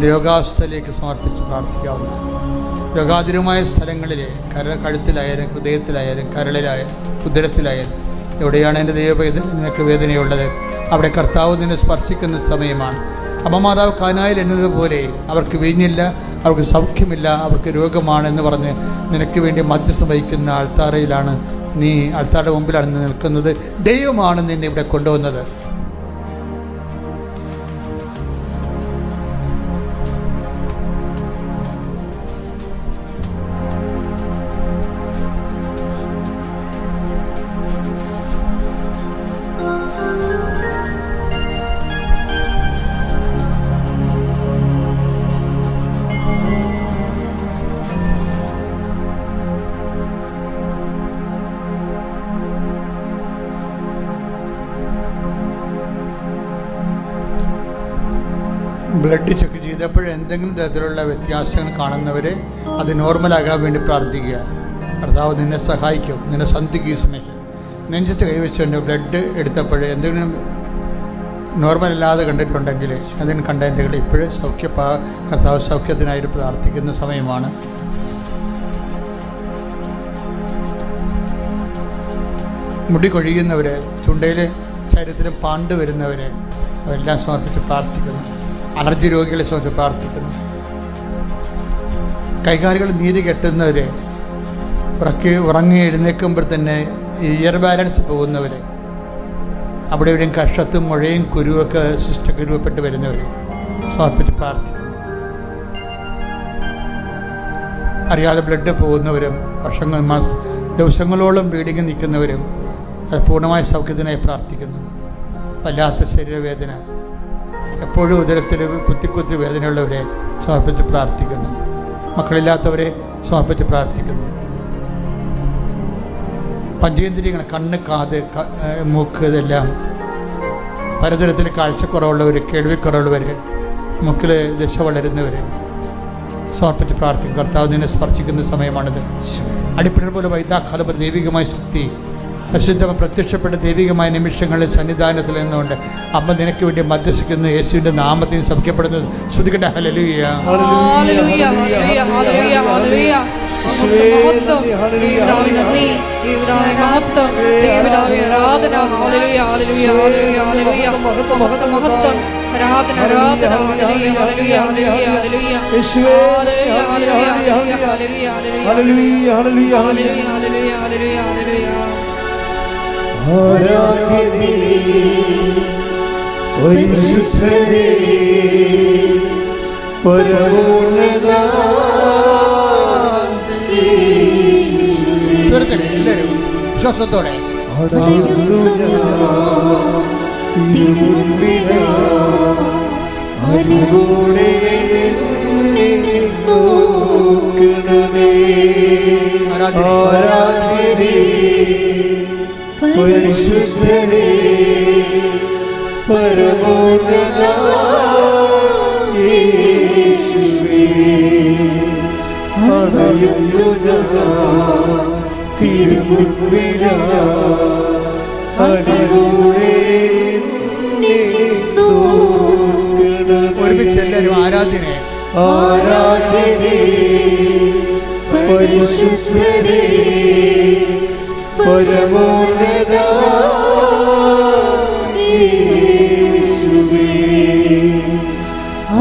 രോഗാവസ്ഥയിലേക്ക് സമർപ്പിച്ച് പ്രാർത്ഥിക്കാവുന്നു. രോഗാതുരമായ സ്ഥലങ്ങളിൽ കഴുത്തിലായാലും ഹൃദയത്തിലായാലും കരളിലായാലും ഉദരത്തിലായാലും എവിടെയാണ് എൻ്റെ ദൈവവേദന നിനക്ക് വേദനയുള്ളത് അവിടെ കർത്താവ് നിന്നെ സ്പർശിക്കുന്ന സമയമാണ്. അമ്മമാതാവ് കാനായിൽ എന്നതുപോലെ അവർക്ക് വീഞ്ഞില്ല, അവർക്ക് സൗഖ്യമില്ല, അവർക്ക് രോഗമാണെന്ന് പറഞ്ഞ് നിനക്ക് വേണ്ടി മധ്യസ്ഥം വഹിക്കുന്ന ആൾത്താരയിലാണ് നീ, ആൾത്താരുടെ മുമ്പിലാണ് നീ നിൽക്കുന്നത്. ദൈവമാണ് നിന്നെ ഇവിടെ കൊണ്ടുവന്നത്. ബ്ലഡ് ചെക്ക് ചെയ്തപ്പോൾ എന്തെങ്കിലും തരത്തിലുള്ള വ്യത്യാസങ്ങൾ കാണുന്നവരെ അത് നോർമലാകാൻ വേണ്ടി പ്രാർത്ഥിക്കുക. കർത്താവ് നിന്നെ സഹായിക്കും. നിന്നെ സന്ധിക്കുക. സമയം നെഞ്ചത്ത് കൈവച്ചുകൊണ്ട് ബ്ലഡ് എടുത്തപ്പോൾ എന്തെങ്കിലും നോർമലല്ലാതെ കണ്ടിട്ടുണ്ടെങ്കിൽ അതിന് കണ്ടതിൻ്റെ ഇപ്പോഴും കർത്താവ് സൗഖ്യത്തിനായിട്ട് പ്രാർത്ഥിക്കുന്ന സമയമാണ്. മുടി കൊഴിയുന്നവർ, ചുണ്ടയിൽ ശരീരത്തിലും പാണ്ട് വരുന്നവരെ അതെല്ലാം സമർപ്പിച്ച് പ്രാർത്ഥിക്കുന്നു. അലർജി രോഗികളെ സംബന്ധിച്ച് പ്രാർത്ഥിക്കുന്നു. കൈകാലുകൾ നീതി കെട്ടുന്നവരെ, ഉറങ്ങി എഴുന്നേൽക്കുമ്പോൾ തന്നെ ഇയർ ബാലൻസ് പോകുന്നവർ, അവിടെ ഇവിടെയും കഷത്തും മുഴയും കുരുവൊക്കെ സിസ്റ്റൊക്കെ രൂപപ്പെട്ട് വരുന്നവർ സമർപ്പിച്ച് പ്രാർത്ഥിക്കുന്നു. അറിയാതെ ബ്ലഡ് പോകുന്നവരും ദിവസങ്ങളോളം ബ്ലീഡിങ് നിൽക്കുന്നവരും അത് പൂർണ്ണമായ സൗഖ്യത്തിനായി പ്രാർത്ഥിക്കുന്നു. വല്ലാത്ത ശരീരവേദന, എപ്പോഴും ഉദരത്തിൽ കുത്തി വേദനയുള്ളവരെ സമർപ്പിച്ച് പ്രാർത്ഥിക്കുന്നു. മക്കളില്ലാത്തവരെ സമർപ്പിച്ച് പ്രാർത്ഥിക്കുന്നു. പഞ്ചേന്ദ്രിയങ്ങൾ, കണ്ണ്, കാത്, മൂക്ക്, ഇതെല്ലാം പലതരത്തിൽ കാഴ്ചക്കുറവുള്ളവർ, കേൾവിക്കുറവുള്ളവർ, മൂക്കിൽ ദശ വളരുന്നവർ സമർപ്പിച്ച് പ്രാർത്ഥിക്കും. കർത്താവ് നിന്നെ സ്പർശിക്കുന്ന സമയമാണിത്. അടിപ്പിണർ പോലെ വൈദ്യാഘാതം ദൈവികമായ ശക്തി പരിശുദ്ധമ പ്രത്യക്ഷപ്പെട്ട ദൈവികമായ നിമിഷങ്ങളിൽ സന്നിധാനത്തിൽ നിന്നുകൊണ്ട് അമ്മ നിനക്ക് വേണ്ടി മധ്യസ്ഥിക്കുന്നു. യേശുവിന്റെ നാമത്തിൽ സഭയ്ക്കപ്പെടുന്നത് ശ്രുതികട്ടെ. ഹല്ലേലൂയ, ഹല്ലേലൂയ, ഹല്ലേലൂയ, ഹല്ലേലൂയ, ഹല്ലേലൂയ. ആരാധ്യനേ പരിശുദ്ധനേ പരമോന്നതാ എല്ലാവരും വിശ്വാസത്തോടെ അറിവോടെ നോക്കണമേ. ആരാധ്യനേ പരിശുദ്ധനേ പരമോന്നതാ യേശുവേ അണയുന്നു ഞാൻ തിരുമുൻപിലാ അറിവോടെ നോക്കണമേ. ഒരുമിച്ച് എല്ലാവരും ആരാധ്യനെ ആരാധ്യനേ പരിശുദ്ധനേ പരമോന്നതാ യേശുവേ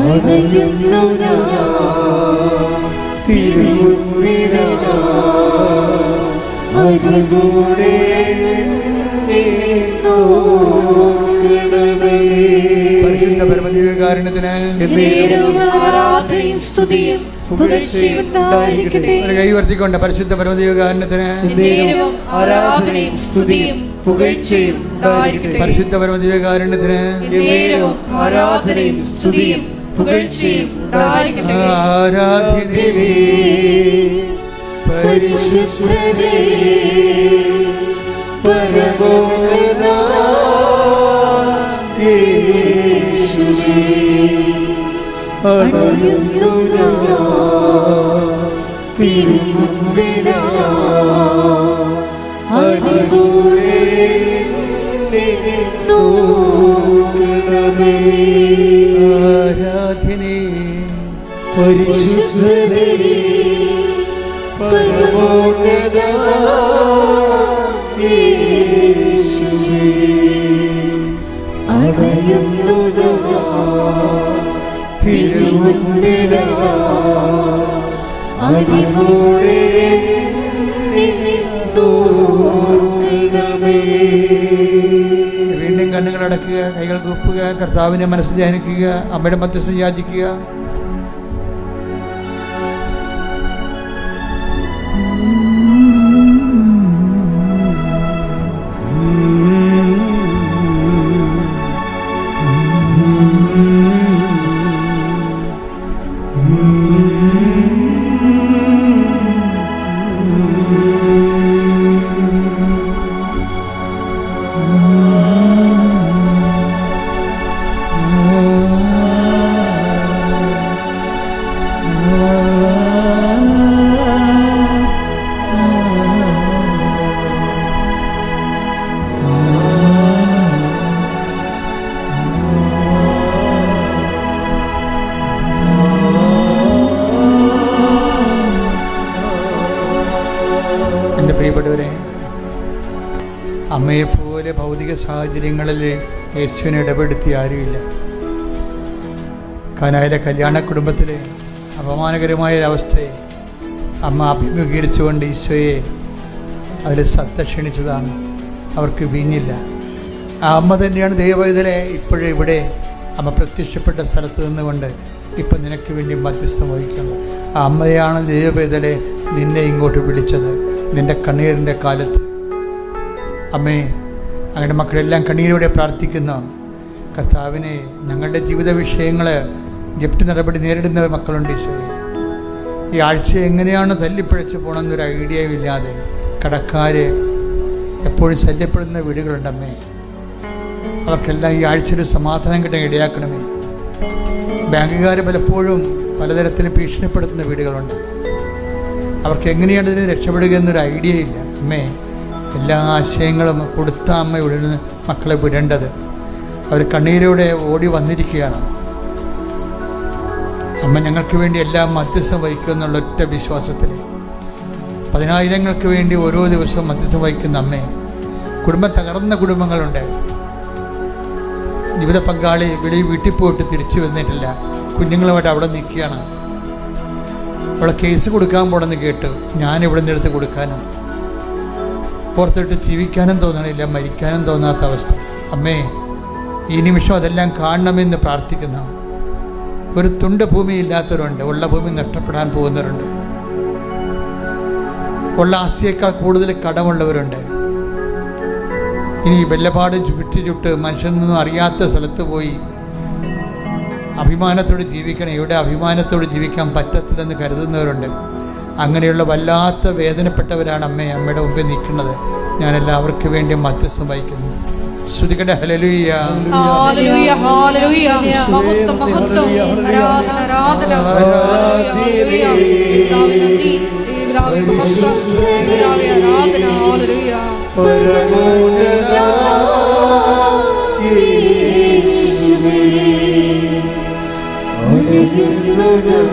അണയുന്നു ഞാൻ തിരുമുൻപിലാ അറിവോടെ നോക്കണമേ. പരിശുദ്ധ പരമദിവ്യകാരുണ്യത്തിന് ആരാധനയും സ്തുതിയും ഒരു കൈ വർത്തിക്കൊണ്ട് പരിശുദ്ധ പരമദിവ്യകാരുണ്യത്തിന് ആരാധനയും സ്തുതിയും പുകഴ്ചയും പരിശുദ്ധ പരമദിവ്യകാരുണ്യത്തിന് ആരാധനയും സ്തുതിയും പുകഴ്ചയും ആരാധ്യനേ പരിശുദ്ധനേ പരമോന്നതാ അണയുന്നു ഞാൻ തിരുമുൻപിലാ അറിവോടെ എന്നെ നോക്കണമേ. ആരാധനേ പരിശുദ്ധനേ പരമോന്നതാ യേശുവേ അണയുന്നു ഞാൻ തിരുമുൻപിലാ അറിവോടെ എന്നെ നോക്കണമേ. വീണ്ടും കണ്ണുകൾ അടക്കുക, കൈകൾ കൂപ്പുക, കർത്താവിനെ മനസ്സിൽ ധ്യാനിക്കുക, അമ്മയുടെ മധ്യസ്ഥം യാചിക്കുക. എൻ്റെ പ്രിയപ്പെട്ടവരെ, അമ്മയെപ്പോലെ ഭൗതിക സാഹചര്യങ്ങളിൽ യേശുവിനെ ഇടപെടുത്തി ആരുമില്ല. കാനായിലെ കല്യാണ കുടുംബത്തിലെ അപമാനകരമായൊരവസ്ഥയെ അമ്മ അഭിമുഖീകരിച്ചുകൊണ്ട് ഈശോയെ അതിൽ സത്ത ക്ഷണിച്ചതാണ്. അവർക്ക് വീഞ്ഞില്ല. ആ അമ്മ തന്നെയാണ് ദൈവവേദനെ ഇപ്പോഴും ഇവിടെ അമ്മ പ്രത്യക്ഷപ്പെട്ട സ്ഥലത്ത് നിന്നുകൊണ്ട് ഇപ്പം നിനക്ക് വേണ്ടി മധ്യസ്ഥം വഹിക്കുന്നത്. ആ അമ്മയാണ് ദൈവവേദനെ നിന്നെ ഇങ്ങോട്ട് വിളിച്ചത് നിൻ്റെ കണ്ണീരിൻ്റെ കാലത്ത്. അമ്മേ, അങ്ങയുടെ മക്കളെല്ലാം കണ്ണീരോടെ പ്രാർത്ഥിക്കുന്ന കർത്താവിനെ, ഞങ്ങളുടെ ജീവിത വിഷയങ്ങൾ ജപ്തി നടപടി നേരിടുന്ന മക്കളുണ്ട് ഈശോയെ. ഈ ആഴ്ച എങ്ങനെയാണ് തല്ലിപ്പിഴച്ച് പോകണമെന്നൊരു ഐഡിയയും ഇല്ലാതെ കടക്കാർ എപ്പോഴും ശല്യപ്പെടുന്ന വീടുകളുണ്ടമ്മേ. അവർക്കെല്ലാം ഈ ആഴ്ചയിൽ സമാധാനം കിട്ടാൻ ഇടയാക്കണമേ. ബാങ്കുകാർ പലപ്പോഴും പലതരത്തിൽ ഭീഷണിപ്പെടുത്തുന്ന വീടുകളുണ്ട്. അവർക്ക് എങ്ങനെയാണ് ഇതിന് രക്ഷപ്പെടുക എന്നൊരു ഐഡിയ ഇല്ല. അമ്മേ, എല്ലാ ആശയങ്ങളും കൊടുത്ത അമ്മ ഇവിടെ നിന്ന് മക്കളെ വിടേണ്ടത്. അവർ കണ്ണീരോടെ ഓടി വന്നിരിക്കുകയാണ്. അമ്മ ഞങ്ങൾക്ക് വേണ്ടി എല്ലാം മധ്യസ്ഥം വഹിക്കുക എന്നുള്ള ഒറ്റ വിശ്വാസത്തിൽ 10,000-ങ്ങൾക്ക് വേണ്ടി ഓരോ ദിവസവും മധ്യസ്ഥം വഹിക്കുന്ന അമ്മേ. കുടുംബം തകർന്ന കുടുംബങ്ങളുണ്ട്. ജീവിത പങ്കാളി വീട്ടിൽ പോയിട്ട് തിരിച്ചു വന്നിട്ടില്ല. കുഞ്ഞുങ്ങളുമായിട്ട് അവിടെ നിൽക്കുകയാണ്. അവളെ കേസ് കൊടുക്കാൻ പോണെന്ന് കേട്ടു. ഞാനിവിടെ നിന്ന് എടുത്ത് കൊടുക്കാനും പുറത്തിട്ട് ജീവിക്കാനും തോന്നണില്ല, മരിക്കാനും തോന്നാത്ത അവസ്ഥ. അമ്മേ, ഈ നിമിഷം അതെല്ലാം കാണണമെന്ന് പ്രാർത്ഥിക്കുന്ന ഒരു തുണ്ട് ഭൂമി ഇല്ലാത്തവരുണ്ട്. ഉള്ള ഭൂമി നഷ്ടപ്പെടാൻ പോകുന്നവരുണ്ട്. ഉള്ള ആസ്തിയേക്കാൾ കൂടുതൽ കടമുള്ളവരുണ്ട്. ഇനി വെല്ലപാട് ചുട്ട് മനുഷ്യനൊന്നും അറിയാത്ത സ്ഥലത്ത് പോയി അഭിമാനത്തോടെ ജീവിക്കണം. ഇവിടെ അഭിമാനത്തോടെ ജീവിക്കാൻ പറ്റത്തില്ലെന്ന് കരുതുന്നവരുണ്ട്. അങ്ങനെയുള്ള വല്ലാത്ത വേദനപ്പെട്ടവരാണ് അമ്മയുടെ മുമ്പിൽ നിൽക്കുന്നത്. ഞാൻ എല്ലാവർക്കും വേണ്ടി മധ്യസ്ഥം വഹിക്കുന്നു. ശ്രുതികട ഹല്ലേലൂയ, ഹല്ലേലൂയ, ഹല്ലേലൂയ, മഹത്വം, മഹത്വം, ആരാധന, ആരാധന, ഹല്ലേലൂയ, പിതാവേ മഹത്വം, പിതാവേ ആരാധന, ഹല്ലേലൂയ. പരമോന്നതാ യേശുവേ അണയുന്നു ഞാൻ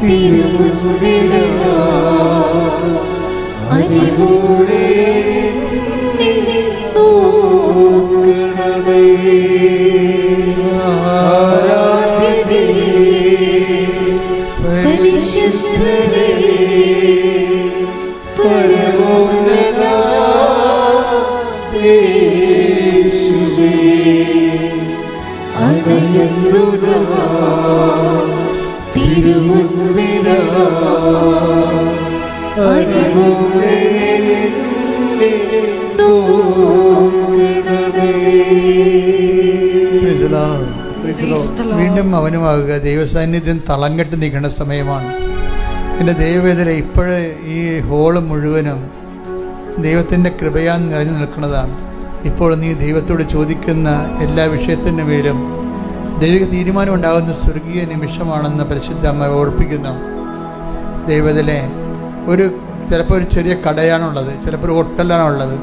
തിരുമുൻപിലാ അറിവോടെ എന്നെ നോക്കണമേ. ആരാധ്യനേ പരിശുദ്ധനേ പരമോന്നതാ യേശുവേ അണയുന്നു ഞാൻ തിരുമുൻപിലാ അറിവോടെ എന്നെ നോക്കണമേ. വീണ്ടും മൗനമാകുക. ദൈവസാന്നിധ്യം തളം കെട്ട് നിൽക്കേണ്ട സമയമാണ്. എൻ്റെ ദൈവവേദന ഇപ്പോഴ് ഈ ഹോള് മുഴുവനും ദൈവത്തിൻ്റെ കൃപയാൽ നിറഞ്ഞു നിൽക്കുന്നതാണ്. ഇപ്പോൾ നീ ദൈവത്തോട് ചോദിക്കുന്ന എല്ലാ വിഷയത്തിൻ്റെ മേലും ദൈവിക തീരുമാനം ഉണ്ടാകുന്ന സ്വർഗീയ നിമിഷമാണെന്ന് പരിശുദ്ധ അമ്മ ഓർപ്പിക്കുന്നു. ദൈവത്തിലെ ചിലപ്പോൾ ഒരു ചെറിയ കടയാണുള്ളത്, ചിലപ്പോൾ ഒരു ഹോട്ടലാണുള്ളത്,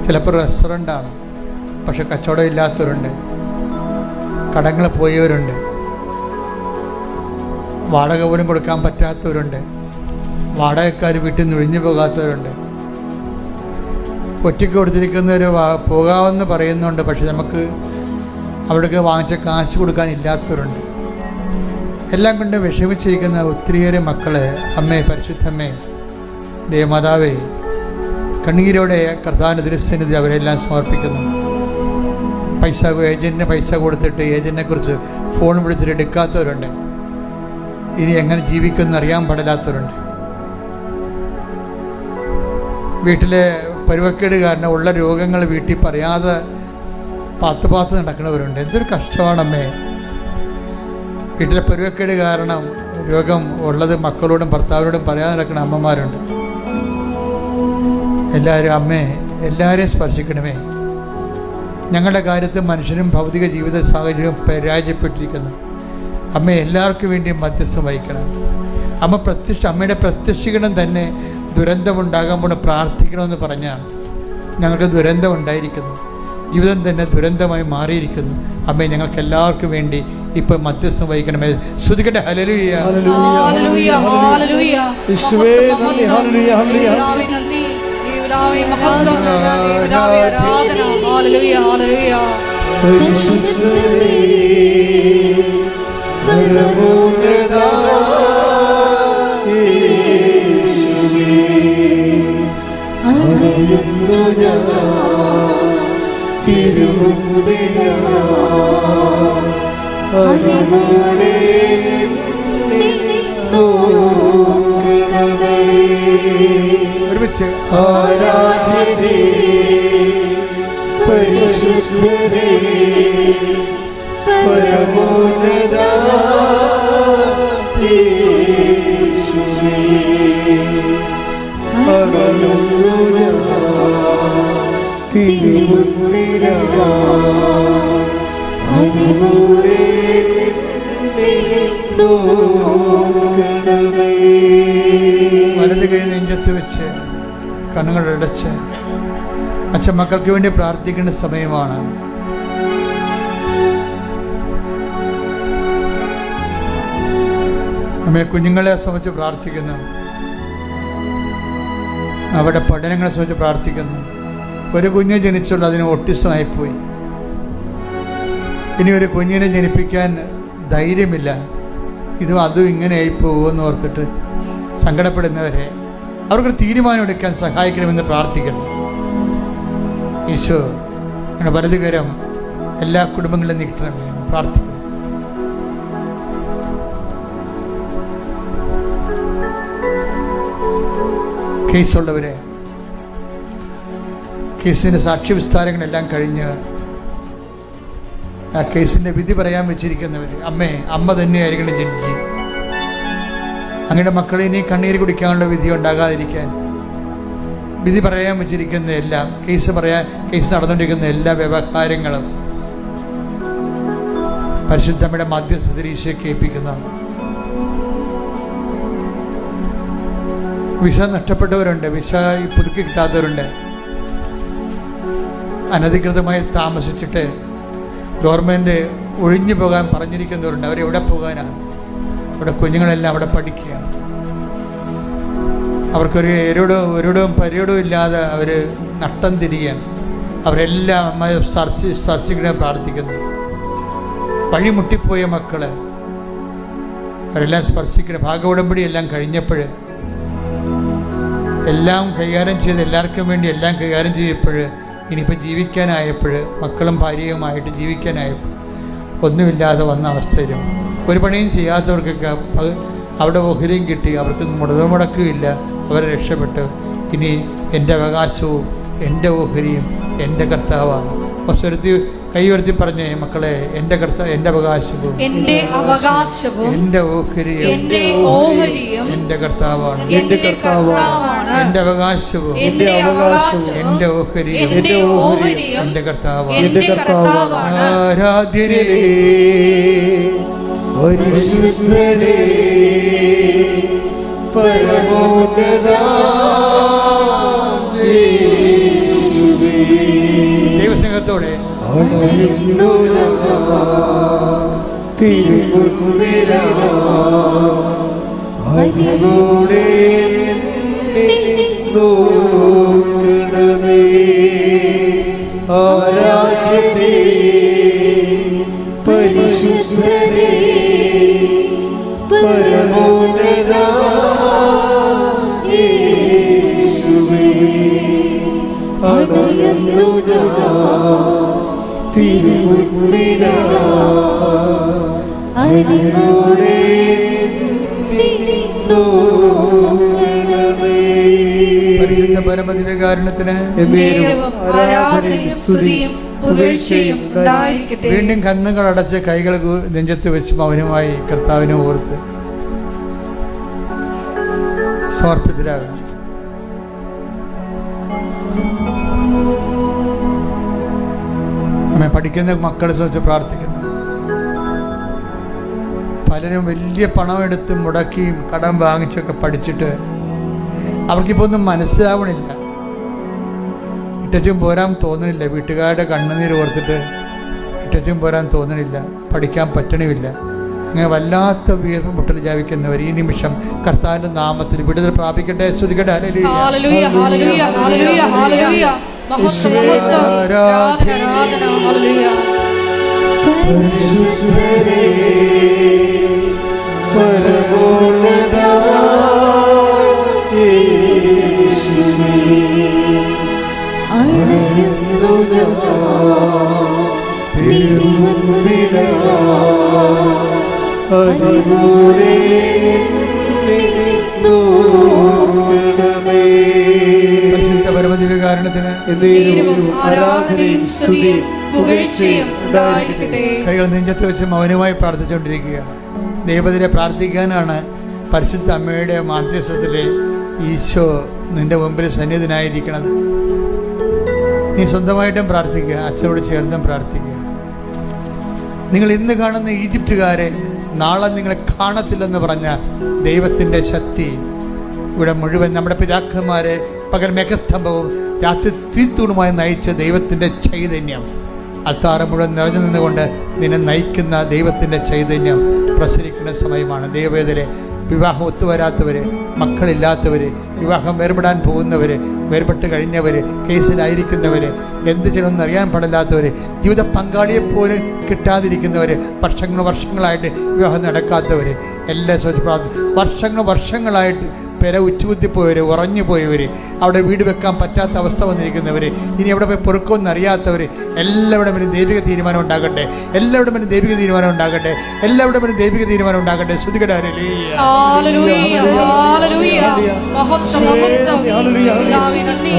ചിലപ്പോൾ റെസ്റ്റോറൻ്റാണ്. പക്ഷെ കച്ചവടം ഇല്ലാത്തവരുണ്ട്, കടങ്ങൾ പോയവരുണ്ട്, വാടക പോലും കൊടുക്കാൻ പറ്റാത്തവരുണ്ട്, വാടകക്കാർ വീട്ടിൽ നിന്ന് ഒഴിഞ്ഞു പോകാത്തവരുണ്ട്, ഒറ്റയ്ക്ക് കൊടുത്തിരിക്കുന്നവർ പോകാമെന്ന് പറയുന്നുണ്ട്. പക്ഷെ നമുക്ക് അവിടേക്ക് വാങ്ങിച്ച കാശ് കൊടുക്കാനില്ലാത്തവരുണ്ട്. എല്ലാം കൊണ്ട് വിഷമിച്ചിരിക്കുന്ന ഒത്തിരിയേറെ മക്കളെ അമ്മേ, പരിശുദ്ധമ്മേ, ദേവമാതാവേ, കണ്ണീരോടെ കർത്താവിൻ്റെ തിരുസന്നിധി അവരെല്ലാം സമർപ്പിക്കുന്നു. ഏജൻറ്റിന് പൈസ കൊടുത്തിട്ട് ഏജൻറ്റിനെക്കുറിച്ച് ഫോൺ വിളിച്ചിട്ട് എടുക്കാത്തവരുണ്ട്. ഇനി എങ്ങനെ ജീവിക്കുമെന്ന് അറിയാൻ പാടില്ലാത്തവരുണ്ട്. വീട്ടിലെ പരുവക്കേട് കാരണം ഉള്ള രോഗങ്ങൾ വീട്ടിൽ പറയാതെ പാത്ത് നടക്കുന്നവരുണ്ട്. എന്തൊരു കഷ്ടമാണമ്മേ. വീട്ടിലെ പരുവക്കേട് കാരണം രോഗം ഉള്ളത് മക്കളോടും ഭർത്താവിനോടും പറയാതെ നടക്കുന്ന അമ്മമാരുണ്ട്. എല്ലാവരും അമ്മേ, എല്ലാവരെയും സ്പർശിക്കണമേ. ഞങ്ങളുടെ കാര്യത്തിൽ മനുഷ്യനും ഭൗതിക ജീവിത സാഹചര്യവും പരാജയപ്പെട്ടിരിക്കുന്നു. അമ്മ എല്ലാവർക്കും വേണ്ടിയും മധ്യസ്ഥം വഹിക്കണം. അമ്മയുടെ പ്രത്യക്ഷീകരണം തന്നെ ദുരന്തമുണ്ടാകുമ്പോൾ പ്രാർത്ഥിക്കണമെന്ന് പറഞ്ഞാൽ ഞങ്ങൾക്ക് ദുരന്തം ഉണ്ടായിരിക്കുന്നു. ജീവിതം തന്നെ ദുരന്തമായി മാറിയിരിക്കുന്നു. അമ്മേ, ഞങ്ങൾക്ക് എല്ലാവർക്കും വേണ്ടി ഇപ്പോൾ മധ്യസ്ഥം വഹിക്കണമേ. ശ്രുതിക്കട്ടെ ഹല്ലേലൂയ, ഹല്ലേലൂയ, ഹല്ലേലൂയ. യേശുവേ നന്ദി, ഹല്ലേലൂയ, ഹല്ലേലൂയ. പരിശുദ്ധനേ പരമോന്നതാ യേശുവേ, അണയുന്നു ഞാൻ തിരുമുമ്പിലാ, അറിവോടെ നോക്കണമേ. ഒരുമിച്ച് ആരാധ്യനേ പരിശുദ്ധനേ പരമോന്നതാ യേശുവേ, അണയുന്നു ഞാൻ തിരുമുമ്പിലാ, അറിവോടെ നോക്കണമേ. വലത് കൈ നെഞ്ചത്ത് വെച്ച് കണ്ണുകളടച്ച് അച്ഛൻ മക്കൾക്ക് വേണ്ടി പ്രാർത്ഥിക്കേണ്ട സമയമാണ്. അമ്മേ, കുഞ്ഞുങ്ങളെ സംബന്ധിച്ച് പ്രാർത്ഥിക്കുന്നു, അവരുടെ പഠനങ്ങളെ സംബന്ധിച്ച് പ്രാർത്ഥിക്കുന്നു. ഒരു കുഞ്ഞ് ജനിച്ചുള്ള അതിന് ഓട്ടിസമായിപ്പോയി. ഇനി ഒരു കുഞ്ഞിനെ ജനിപ്പിക്കാൻ ധൈര്യമില്ല. ഇതും അതും ഇങ്ങനെ ആയിപ്പോകുമെന്ന് ഓർത്തിട്ട് സങ്കടപ്പെടുന്നവരെ അവർക്ക് തീരുമാനമെടുക്കാൻ സഹായിക്കണമെന്ന് പ്രാർത്ഥിക്കുന്നു. ഈശോ അങ്ങനെ വലതുകരം എല്ലാ കുടുംബങ്ങളിലും നീക്കണമെന്ന് പ്രാർത്ഥിക്കുന്നു. കേസുള്ളവരെ, കേസിൻ്റെ സാക്ഷ്യവിസ്താരങ്ങളെല്ലാം കഴിഞ്ഞ് ആ കേസിൻ്റെ വിധി പറയാൻ വെച്ചിരിക്കുന്നവർ, അമ്മ തന്നെയായിരിക്കണം ജഡ്ജി. അങ്ങയുടെ മക്കളെ ഇനി കണ്ണീര് കുടിക്കാനുള്ള വിധി ഉണ്ടാകാതിരിക്കാൻ വിധി പറയാൻ വെച്ചിരിക്കുന്ന എല്ലാം, കേസ് നടന്നുകൊണ്ടിരിക്കുന്ന എല്ലാ വ്യവഹാരങ്ങളും പരിശുദ്ധമ്മയുടെ മധ്യസ്ഥതയിൽ ഈശോയെ ഏൽപ്പിക്കുന്നതാണ്. വിസ നഷ്ടപ്പെട്ടവരുണ്ട്, വിസ പുതുക്കി കിട്ടാത്തവരുണ്ട്, അനധികൃതമായി താമസിച്ചിട്ട് ഗവൺമെൻറ് ഒഴിഞ്ഞു പോകാൻ പറഞ്ഞിരിക്കുന്നവരുണ്ട്. അവരെവിടെ പോകാനാണ്? അവിടെ കുഞ്ഞുങ്ങളെല്ലാം അവിടെ പഠിക്കുകയാണ്. അവർക്കൊരു ഒരിടവും പരിയോടവും ഇല്ലാതെ അവർ നട്ടം തിരികെയാണ്. അവരെല്ലാം അമ്മ സ്പർശിക്കണം പ്രാർത്ഥിക്കുന്നു. വഴിമുട്ടിപ്പോയ മക്കൾ അവരെല്ലാം സ്പർശിക്കണം. ഭാഗോടമ്പടി എല്ലാം കഴിഞ്ഞപ്പോൾ എല്ലാം കൈകാര്യം ചെയ്ത് എല്ലാവർക്കും വേണ്ടി എല്ലാം കൈകാര്യം ചെയ്യപ്പോൾ ഇനിയിപ്പോൾ ജീവിക്കാനായപ്പോൾ മക്കളും ഭാര്യയുമായിട്ട് ജീവിക്കാനായപ്പോൾ ഒന്നുമില്ലാതെ വന്ന അവസ്ഥയിലും ഒരു പണിയും ചെയ്യാത്തവർക്കൊക്കെ അവിടെ ഓഹരിയും കിട്ടി. അവർക്ക് മുടക്കുമില്ല, അവരെ രക്ഷപ്പെട്ട് ഇനി എൻ്റെ അവകാശവും എൻ്റെ ഓഹരിയും എൻ്റെ കർത്താവാണ്. സ്വരത്തിൽ കൈ ഉയർത്തി പറഞ്ഞേ മക്കളെ, എൻ്റെ എൻ്റെ അവകാശവും എന്റെ അവകാശവും എൻ്റെ ഓഹരിയും എന്റെ ഓഹരിയും എൻ്റെ കർത്താവാണ്. എന്റെ കർത്താവാണ്. എൻ്റെ അവകാശവും എന്റെ അവകാശവും എൻ്റെ ഓഹരിയും എന്റെ ഓഹരിയും എൻ്റെ കർത്താവാണ്. എന്റെ കർത്താവാണ്. ആരാധ്യരേ പരിശുദ്ധരേ പരമോന്നത യേശുവേ, ദൈവസ്നേഹത്തോടെ അണയുന്നു തിരുമുൻപിലാ അരിവോടെ നോക്കണമേ. ആരാധ്യരേ പരിശുദ്ധരേ പരമോന്നത യേശുവേ, അണയുന്നു തിരുമുൻപിലാ അരിവോടെ നോക്കണമേ. പരിശുദ്ധ പരമദിവ്യകാരുണ്യത്തിന് നേരവും ആരാധനയും സ്തുതിയും പുകഴ്ചയും ഉണ്ടായിരിക്കട്ടെ. വീണ്ടും കണ്ണുകൾ അടച്ച് കൈകൾ നെഞ്ചത്ത് വെച്ച് മൗനമായി കർത്താവിനെ ഓർത്ത് സമർപ്പിതരാകും. നമ്മെ പഠിക്കുന്ന മക്കളെ സംബന്ധിച്ച് പ്രാർത്ഥിക്കുന്നു. പലരും വലിയ പണമെടുത്ത് മുടക്കിയും കടം വാങ്ങിച്ചൊക്കെ പഠിച്ചിട്ട് അവർക്കിപ്പോൾ ഒന്നും മനസ്സിലാവണില്ല. ഇട്ടച്ചും പോരാൻ തോന്നണില്ല. വീട്ടുകാരുടെ കണ്ണുനീര് ഓർത്തിട്ട് ഇട്ടച്ചും പോരാൻ തോന്നണില്ല. പഠിക്കാൻ പറ്റണമില്ല. അങ്ങനെ വല്ലാത്ത വീർപ്പ് മുട്ടൽ ജാപിക്കുന്നവർ ഈ നിമിഷം കർത്താവിന്റെ നാമത്തിൽ വിടുതൽ പ്രാപിക്കട്ടെ. സ്തുതിക്കട്ടെ. ഹല്ലേലൂയ. ഹല്ലേലൂയ, ഹല്ലേലൂയ, ഹല്ലേലൂയ, ഹല്ലേലൂയ. മഹത്വം, മഹത്വം, ആരാധന, ആരാധന, ഹല്ലേലൂയ. പരിശുദ്ധരേ പരമോന്നത യേശുവേ, അണയുന്നു തിരുമുൻപിലാ അരിവോടെ നോക്കണമേ. പരിശുദ്ധ പരമദിവ്യകാരുണ്യത്തിന് നേരവും ആരാധനയും സ്തുതിയും പുകഴ്ചയും ഉണ്ടായിരിക്കട്ടെ. കൈകൾ നെഞ്ചത്ത് വെച്ച് മൗനമായി പ്രാർത്ഥിച്ചുകൊണ്ടിരിക്കുക. ദൈവത്തിനെ പ്രാർത്ഥിക്കാനാണ് പരിശുദ്ധ അമ്മയുടെ മാധ്യസ്ഥത്തിലെ ഈശോ നിന്റെ മുമ്പിൽ സന്നിധിനായിരിക്കുന്നത്. നീ സ്വന്തമായിട്ടും പ്രാർത്ഥിക്കുക, അച്ഛനോട് ചേർന്നും പ്രാർത്ഥിക്കുക. നിങ്ങൾ ഇന്ന് കാണുന്ന ഈജിപ്തുകാരെ നാളെ നിങ്ങളെ കാണത്തില്ലെന്ന് പറഞ്ഞ ദൈവത്തിൻ്റെ ശക്തി ഇവിടെ മുഴുവൻ നമ്മുടെ പിതാക്കന്മാരെ പകൽ മേഘസ്തംഭവും രാത്രി തീത്തൂണുമായി നയിച്ച ദൈവത്തിൻ്റെ ചൈതന്യം അൽത്താറ് മുഴുവൻ നിറഞ്ഞു നിന്നുകൊണ്ട് നിന്നെ നയിക്കുന്ന ദൈവത്തിൻ്റെ ചൈതന്യം പ്രസരിക്കുന്ന സമയമാണ്. ദൈവവേദരെ വിവാഹം ഒത്തുവരാത്തവർ, മക്കളില്ലാത്തവർ, വിവാഹം വേർപെടാൻ പോകുന്നവർ, വേർപെട്ട് കഴിഞ്ഞവർ, കേസിലായിരിക്കുന്നവർ, എന്ത് ചെയ്യണമെന്ന് അറിയാൻ പാടില്ലാത്തവർ, ജീവിത പങ്കാളിയെപ്പോലും കിട്ടാതിരിക്കുന്നവർ, വർഷങ്ങളായിട്ട് വിവാഹം നടക്കാത്തവർ, എല്ലാ വർഷങ്ങളായിട്ട് പെര ഉച്ചുകുത്തിപ്പോയവർ, ഉറഞ്ഞു പോയവർ, അവിടെ വീട് വെക്കാൻ പറ്റാത്ത അവസ്ഥ വന്നിരിക്കുന്നവർ, ഇനി എവിടെ പോയി പൊറുക്കുമെന്ന് അറിയാത്തവർ, എല്ലാവരുടെ മേലും ദൈവിക തീരുമാനം ഉണ്ടാകട്ടെ. എല്ലാവരുടെ മേലും ദൈവിക തീരുമാനം ഉണ്ടാകട്ടെ. എല്ലാവരുടെ മേലും ദൈവിക തീരുമാനം ഉണ്ടാകട്ടെ. സ്തുതിക്കട്ടെ. ഹല്ലേലൂയ, ഹല്ലേലൂയ. മഹത്വം, മഹത്വം. കർത്താവേ നന്ദി.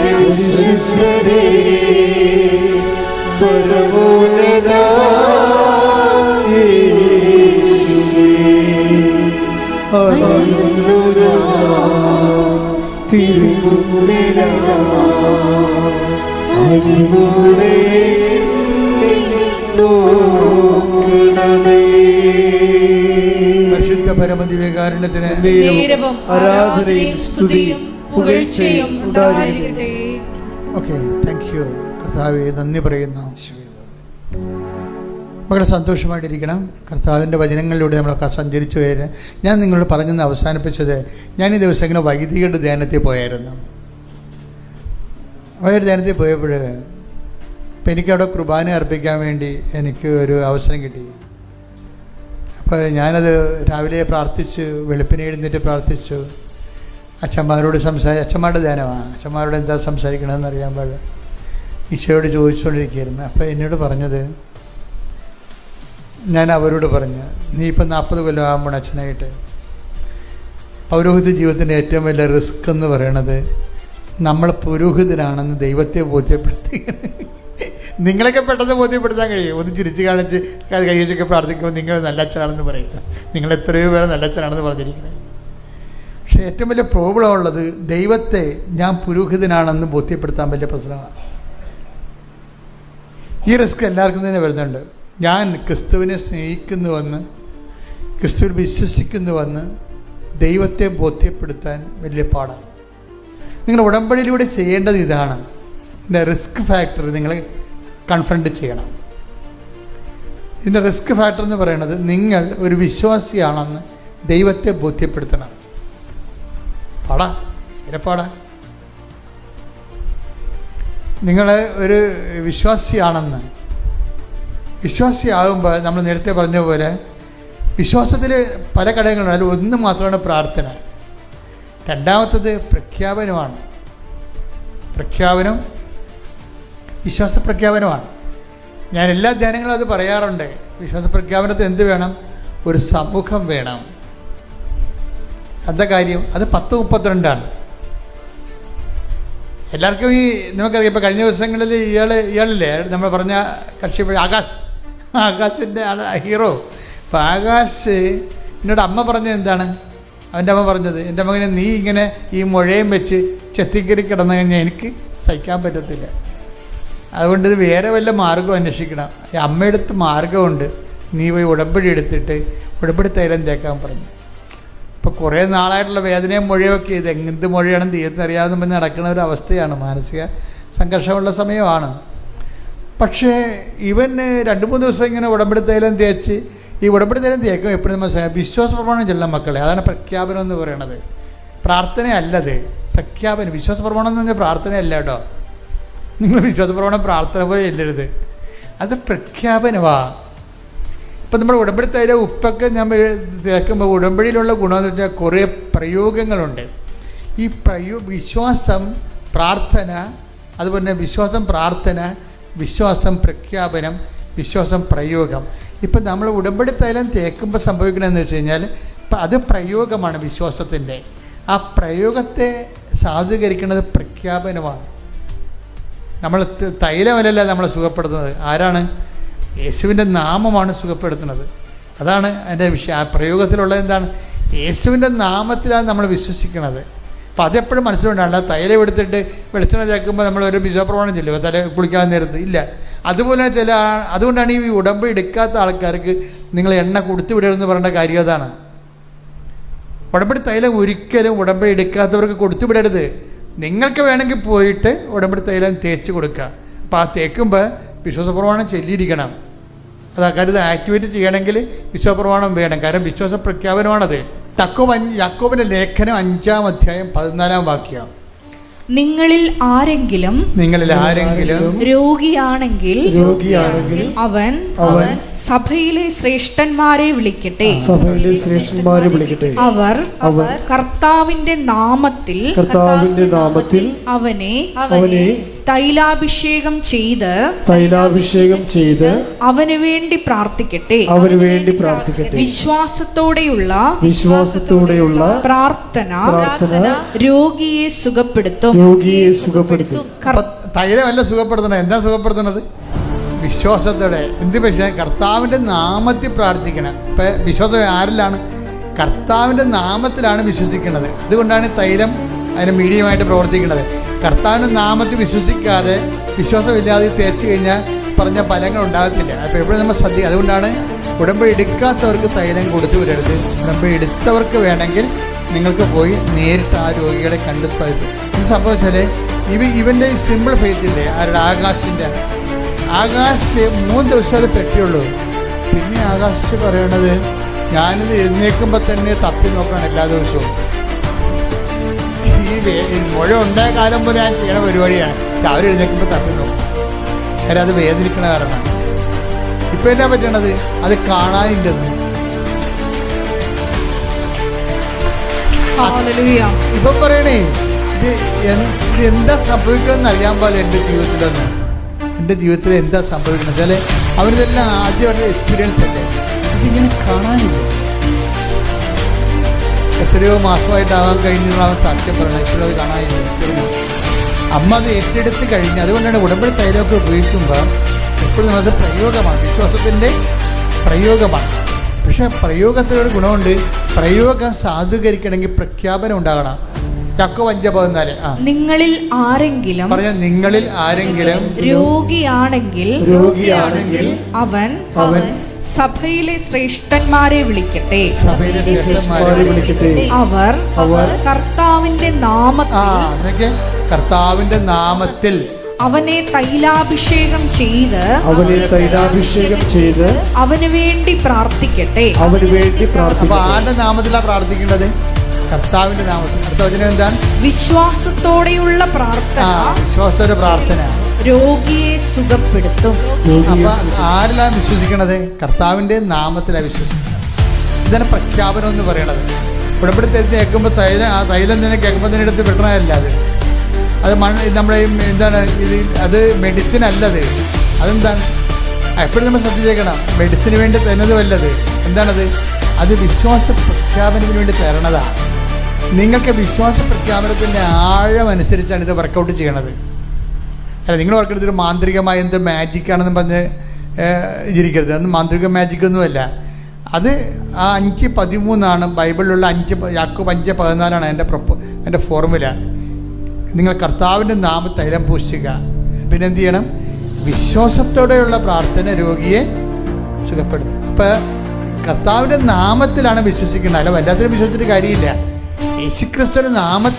പരിശുദ്ധരേ പരമോന്നത യേശുവേ, അണയുന്നു തിരുമുൻപിലാ അരിവോടെ നോക്കണമേ. പരിശുദ്ധ പരമദിവ്യകാരുണ്യത്തിന് നേരവും ആരാധനയും സ്തുതിയും പുകഴ്ചയും ഉണ്ടായിരിക്കട്ടെ. ഓക്കെ, താങ്ക് യു കർത്താവേ, നന്ദി പറയുന്നു. മക്കളെ സന്തോഷമായിട്ടിരിക്കണം. കർത്താവിൻ്റെ വചനങ്ങളിലൂടെ നമ്മളൊക്കെ സഞ്ചരിച്ചു വരാൻ ഞാൻ നിങ്ങളോട് പറഞ്ഞെന്ന് അവസാനിപ്പിച്ചത്, ഞാൻ ഈ ദിവസം ഇങ്ങനെ വൈദികരുടെ ധ്യാനത്തിൽ പോയായിരുന്നു. വൈകിട്ട് ധ്യാനത്തിൽ പോയപ്പോൾ ഇപ്പം എനിക്കവിടെ കുർബാന അർപ്പിക്കാൻ വേണ്ടി എനിക്ക് ഒരു അവസരം കിട്ടി. അപ്പോൾ ഞാനത് രാവിലെ പ്രാർത്ഥിച്ചു, വെളുപ്പിനെ എഴുന്നേറ്റ് പ്രാർത്ഥിച്ചു. അച്ഛന്മാരോട് അച്ഛന്മാരുടെ ധ്യാനമാണ്, അച്ഛന്മാരോട് എന്താ സംസാരിക്കണമെന്ന് അറിയാൻ പാടില്ല. ഈശോയോട് ചോദിച്ചുകൊണ്ടിരിക്കുകയായിരുന്നു. അപ്പോൾ എന്നോട് പറഞ്ഞത്, ഞാൻ അവരോട് പറഞ്ഞു, നീ ഇപ്പം 40 കൊല്ലം ആകുമ്പോൾ അച്ഛനായിട്ട് പൗരോഹിത്യ ജീവിതത്തിൻ്റെ ഏറ്റവും വലിയ റിസ്ക് എന്ന് പറയണത് നമ്മൾ പുരോഹിതനാണെന്ന് ദൈവത്തെ ബോധ്യപ്പെടുത്തി. നിങ്ങളൊക്കെ പെട്ടെന്ന് ബോധ്യപ്പെടുത്താൻ കഴിയും. ഒന്ന് ചിരിച്ച് കാണിച്ച് കൈവച്ചൊക്കെ പ്രാർത്ഥിക്കുമ്പോൾ നിങ്ങൾ നല്ല അച്ഛനാണെന്ന് പറയുക. നിങ്ങൾ എത്രയോ പേരെ നല്ല അച്ഛനാണെന്ന് പറഞ്ഞിരിക്കുന്നത്. പക്ഷേ ഏറ്റവും വലിയ പ്രോബ്ലം ഉള്ളത് ദൈവത്തെ ഞാൻ പുരോഹിതനാണെന്ന് ബോധ്യപ്പെടുത്താൻ വലിയ പ്രശ്നമാണ്. ഈ റിസ്ക് എല്ലാവർക്കും തന്നെ വരുന്നുണ്ട്. ഞാൻ ക്രിസ്തുവിനെ സ്നേഹിക്കുന്നുവെന്ന്, ക്രിസ്തുവിൽ വിശ്വസിക്കുന്നുവെന്ന് ദൈവത്തെ ബോധ്യപ്പെടുത്താൻ വലിയ പാടാണ്. നിങ്ങൾ ഉടമ്പടിയിലൂടെ ചെയ്യേണ്ടത് ഇതാണ്. ഇതിൻ്റെ റിസ്ക് ഫാക്ടർ നിങ്ങൾ കൺഫ്രണ്ട് ചെയ്യണം. ഇതിൻ്റെ റിസ്ക് ഫാക്ടർ എന്ന് പറയുന്നത് നിങ്ങൾ ഒരു വിശ്വാസിയാണെന്ന് ദൈവത്തെ ബോധ്യപ്പെടുത്തണം. പാടാ, ഇങ്ങനെ പാടാ. നിങ്ങൾ ഒരു വിശ്വാസിയാണെന്ന്, വിശ്വാസിയാകുമ്പോൾ നമ്മൾ നേരത്തെ പറഞ്ഞ പോലെ വിശ്വാസത്തിൽ പല ഘടകങ്ങളുണ്ട്. അതിൽ ഒന്ന് മാത്രമാണ് പ്രാർത്ഥന. രണ്ടാമത്തത് പ്രഖ്യാപനമാണ്. പ്രഖ്യാപനം വിശ്വാസ പ്രഖ്യാപനമാണ്. ഞാൻ എല്ലാ ധ്യാനങ്ങളും അത് പറയാറുണ്ട്. വിശ്വാസ പ്രഖ്യാപനത്തിൽ എന്ത് വേണം? ഒരു സമൂഹം വേണം. എന്താ കാര്യം? അത് 10:32 എല്ലാവർക്കും നമുക്കറിയാം. ഇപ്പോൾ കഴിഞ്ഞ ദിവസങ്ങളിൽ ഇയാളില്ലേ നമ്മൾ പറഞ്ഞ കക്ഷി ആകാശിൻ്റെ ഹീറോ. അപ്പോൾ ആകാശ് എന്നോട് അമ്മ പറഞ്ഞത് എന്താണ്? അവൻ്റെ അമ്മ പറഞ്ഞത്, എൻ്റെ മകനെ നീ ഇങ്ങനെ ഈ മുഴയും വെച്ച് ചെത്തിക്കറി കിടന്നു കഴിഞ്ഞാൽ എനിക്ക് സഹിക്കാൻ പറ്റത്തില്ല. അതുകൊണ്ട് ഇത് വേറെ വല്ല മാർഗം അന്വേഷിക്കണം. ഈ അമ്മയെടുത്ത് മാർഗമുണ്ട്, നീ പോയി ഉടമ്പടി എടുത്തിട്ട് ഉടമ്പടി തൈലം തേക്കാൻ പറഞ്ഞു. ഇപ്പോൾ കുറേ നാളായിട്ടുള്ള വേദനയും മുഴയൊക്കെ ഇത് എന്ത് മുഴയാണെന്ന് തീർന്നറിയാതെ പറഞ്ഞ് നടക്കുന്ന ഒരു അവസ്ഥയാണ്. മാനസിക സംഘർഷമുള്ള സമയമാണ്. പക്ഷേ ഇവന് 2-3 ദിവസം ഇങ്ങനെ ഉടമ്പടി തൈലം തേച്ച്, ഈ ഉടമ്പടി തൈലം തേക്കും എപ്പോഴും നമ്മൾ വിശ്വാസ പ്രമാണം ചെല്ലാം മക്കളെ. അതാണ് പ്രഖ്യാപനം എന്ന് പറയുന്നത്. പ്രാർത്ഥനയല്ലത്, പ്രഖ്യാപനം. വിശ്വാസ പ്രമാണം എന്ന് പറഞ്ഞാൽ പ്രാർത്ഥനയല്ല കേട്ടോ. നിങ്ങൾ വിശ്വാസ പ്രമാണം പ്രാർത്ഥന പോലെ ചെല്ലരുത്, അത് പ്രഖ്യാപനമാണ്. ഇപ്പം നമ്മൾ ഉടമ്പടി തൈലം ഉപ്പൊക്കെ നമ്മൾ തേക്കുമ്പോൾ ഉടമ്പടിയിലുള്ള ഗുണമെന്ന് വെച്ചാൽ കുറേ പ്രയോഗങ്ങളുണ്ട്. ഈ വിശ്വാസം, പ്രാർത്ഥന, അതുപോലെ വിശ്വാസം, പ്രാർത്ഥന, വിശ്വാസം, പ്രഖ്യാപനം, വിശ്വാസം, പ്രയോഗം. ഇപ്പം നമ്മൾ ഉടമ്പടി തൈലം തേക്കുമ്പോൾ സംഭവിക്കണമെന്ന് വെച്ച് കഴിഞ്ഞാൽ അത് പ്രയോഗമാണ് വിശ്വാസത്തിൻ്റെ. ആ പ്രയോഗത്തെ സാധൂകരിക്കുന്നത് പ്രഖ്യാപനമാണ്. നമ്മൾ തൈലമല്ല നമ്മളെ സുഖപ്പെടുത്തുന്നത്. ആരാണ്? യേശുവിൻ്റെ നാമമാണ് സുഖപ്പെടുത്തുന്നത്. അതാണ് അതിൻ്റെ വിഷയം. ആ പ്രയോഗത്തിലുള്ളത് എന്താണ്? യേശുവിൻ്റെ നാമത്തിലാണ് നമ്മൾ വിശ്വസിക്കുന്നത്. അപ്പോൾ അതെപ്പോഴും മനസ്സിലുണ്ടാവില്ല. തൈലം എടുത്തിട്ട് വെളിച്ചെണ്ണ തേക്കുമ്പോൾ നമ്മൾ ഒരു വിശ്വാസപ്രമാണം ചെല്ലുമോ തല കുളിക്കാൻ നേരത്ത്? ഇല്ല. അതുപോലെ അതുകൊണ്ടാണ് ഈ ഉടമ്പടി എടുക്കാത്ത ആൾക്കാർക്ക് നിങ്ങൾ എണ്ണ കൊടുത്തു വിടരുതെന്ന് പറയേണ്ട കാര്യം അതാണ്. ഉടമ്പടി തൈലം ഒരിക്കലും ഉടമ്പടി എടുക്കാത്തവർക്ക് കൊടുത്തു വിടരുത്. നിങ്ങൾക്ക് വേണമെങ്കിൽ പോയിട്ട് ഉടമ്പടി തൈലം തേച്ച് കൊടുക്കുക. അപ്പോൾ ആ തേക്കുമ്പോൾ വിശ്വാസപ്രമാണം ചൊല്ലിയിരിക്കണം. അത് കാര്യം ആക്ടിവേറ്റ് ചെയ്യണമെങ്കിൽ വിശ്വാസപ്രമാണം വേണം. കാരണം വിശ്വാസ പ്രഖ്യാപനമാണത്. യാക്കോബിൻ്റെ ലേഖനം 5-ാം അധ്യായം 14-ാം വാക്യം. നിങ്ങളിൽ ആരെങ്കിലും രോഗിയാണെങ്കിൽ അവൻ സഭയിലെ ശ്രേഷ്ഠന്മാരെ വിളിക്കട്ടെ. അവർ കർത്താവിന്റെ നാമത്തിൽ അവനെ തൈലാഭിഷേകം ചെയ്ത് അവന് വേണ്ടി പ്രാർത്ഥിക്കട്ടെ. വിശ്വാസത്തോടെയുള്ള പ്രാർത്ഥന രോഗിയെ സുഖപ്പെടുത്തും. തൈലമല്ല സുഖപ്പെടുത്തണത്. എന്താ സുഖപ്പെടുത്തുന്നത്? വിശ്വാസത്തോടെ. എന്ത്? പക്ഷേ കർത്താവിൻ്റെ നാമത്തിൽ പ്രാർത്ഥിക്കണം. ഇപ്പം വിശ്വാസം ആരിലാണ്? കർത്താവിൻ്റെ നാമത്തിലാണ് വിശ്വസിക്കുന്നത്. അതുകൊണ്ടാണ് തൈലം അതിന് മീഡിയമായിട്ട് പ്രവർത്തിക്കുന്നത്. കർത്താവിൻ്റെ നാമത്തിൽ വിശ്വസിക്കാതെ, വിശ്വാസമില്ലാതെ തേച്ച് കഴിഞ്ഞാൽ പറഞ്ഞ ഫലങ്ങൾ ഉണ്ടാകത്തില്ല. അപ്പോൾ എപ്പോഴും നമ്മൾ ശ്രദ്ധിക്കുക. അതുകൊണ്ടാണ് ഉടമ്പടി എടുക്കാത്തവർക്ക് തൈലം കൊടുത്തു വിടരുത്. ഉടമ്പടി എടുത്തവർക്ക് വേണമെങ്കിൽ നിങ്ങൾക്ക് പോയി നേരിട്ട് ആ രോഗികളെ കണ്ട് സ്പർശിക്കും. ഇത് സംഭവിച്ചാൽ ഇവൻ്റെ ഈ സിമ്പിൾ ഫെയ്ത്തില്ലേ, ആരുടെ? ആകാശ് 3 ദിവസം അത് പറ്റിയുള്ളൂ. പിന്നെ ആകാശ് പറയണത്, ഞാനിത് എഴുന്നേൽക്കുമ്പോൾ തന്നെ തപ്പി നോക്കണം എല്ലാ ദിവസവും. ഈ മുഴ ഉണ്ടായ കാലം പോലെ ഞാൻ ചെയ്യണ പരിപാടിയാണ്. രാവിലെ എഴുന്നേൽക്കുമ്പോൾ തപ്പി നോക്കും. കാര്യം അത് വേദനിക്കണ കാരണം. ഇപ്പം എന്നാ പറ്റണത്? അത് കാണാനില്ലെന്ന്. ഇപ്പം പറയണേ, ഇത് എന്താ സംഭവിക്കണമെന്ന് അറിയാൻ പോലെ എൻ്റെ ജീവിതത്തിൽ എന്താ സംഭവിക്കുന്നത് വെച്ചാൽ അവരിതെല്ലാം ആദ്യമായിട്ട് എക്സ്പീരിയൻസ് അല്ലേ. ഇതിങ്ങനെ കാണാനില്ല. എത്രയോ മാസമായിട്ടാവാൻ കഴിഞ്ഞുള്ള അവൻ സാക്ഷ്യം പറയണം. ഇപ്പോഴും അത് കാണാനില്ല. അമ്മ അത് ഏറ്റെടുത്ത് കഴിഞ്ഞ്, അതുകൊണ്ടാണ് ഉടമ്പടി തൈലമൊക്കെ ഉപയോഗിക്കുമ്പോൾ എപ്പോഴും അത് പ്രയോഗമാണ്, വിശ്വാസത്തിൻ്റെ പ്രയോഗമാണ്. പക്ഷേ പ്രയോഗത്തിനൊരു ഗുണമുണ്ട്. പ്രയോഗം സാധൂകരിക്കണമെങ്കിൽ പ്രഖ്യാപനം ഉണ്ടാകണം. യാക്കോബ് 5:14. നിങ്ങളിൽ ആരെങ്കിലും പറഞ്ഞ, നിങ്ങളിൽ ആരെങ്കിലും രോഗിയാണെങ്കിൽ അവൻ സഭയിലെ ശ്രേഷ്ഠന്മാരെ വിളിക്കട്ടെ. സഭയിലെ ശ്രേഷ്ഠന്മാരെ വിളിക്കട്ടെ. അവർ കർത്താവിന്റെ നാമത്തിൽ അവനെ തൈലാഭിഷേകം ചെയ്ത് അവന് വേണ്ടി പ്രാർത്ഥിക്കട്ടെ. അപ്പൊ ആരുടെ നാമത്തിലാണ് പ്രാർത്ഥിക്കേണ്ടത്? കർത്താവിന്റെ നാമത്തിൽ. അടുത്ത വചനം എന്താണ്? വിശ്വാസത്തോടെയുള്ള പ്രാർത്ഥന രോഗിയെ സുഖപ്പെടുത്തും. അപ്പൊ ആരിലാണ് വിശ്വസിക്കണത്? കർത്താവിന്റെ നാമത്തിലാണ് വിശ്വസിക്കുന്നത്. ഇതാണ് പ്രഖ്യാപനം എന്ന് പറയണത്. ഉടമ്പടി കേൾക്കുമ്പോൾ തൈലം തന്നെ കേൾക്കുമ്പോൾ തന്നെ എടുത്ത് വിടണമല്ല. അത് നമ്മുടെ എന്താണ് ഇത്? അത് മെഡിസിൻ അല്ലത്. അതെന്താണ്? എപ്പോഴും നമ്മൾ ശ്രദ്ധിച്ചേക്കണം. മെഡിസിന് വേണ്ടി തരുന്നതുമല്ലത്. എന്താണത്? അത് വിശ്വാസ പ്രഖ്യാപനത്തിന് വേണ്ടി തരണതാണ്. നിങ്ങൾക്ക് വിശ്വാസ പ്രഖ്യാപനത്തിൻ്റെ ആഴം അനുസരിച്ചാണ് ഇത് വർക്കൗട്ട് ചെയ്യണത്. അല്ല, നിങ്ങൾ വർക്കെടുത്തിട്ട് മാന്ത്രികമായ എന്തോ മാജിക്കാണെന്ന് പറഞ്ഞ് ഇരിക്കരുത്. അന്ന് മാന്ത്രിക മാജിക്കൊന്നുമല്ല. അത് ആ 5:13 ബൈബിളിലുള്ള യാക്കോബ് 5:14 എൻ്റെ ഫോർമുല. നിങ്ങൾ കർത്താവിൻ്റെ നാമത്തിൽ തൈലം പൂശുക. പിന്നെ എന്ത് ചെയ്യണം? വിശ്വാസത്തോടെയുള്ള പ്രാർത്ഥന രോഗിയെ സുഖപ്പെടുത്തും. അപ്പോൾ കർത്താവിൻ്റെ നാമത്തിലാണ് വിശ്വസിക്കുന്നത്. അല്ല, വല്ലാത്തൊരു വിശ്വസിച്ചിട്ട് കാര്യമില്ല. യേശുക്രിസ്തുവിന്റെ നാമത്തിൽ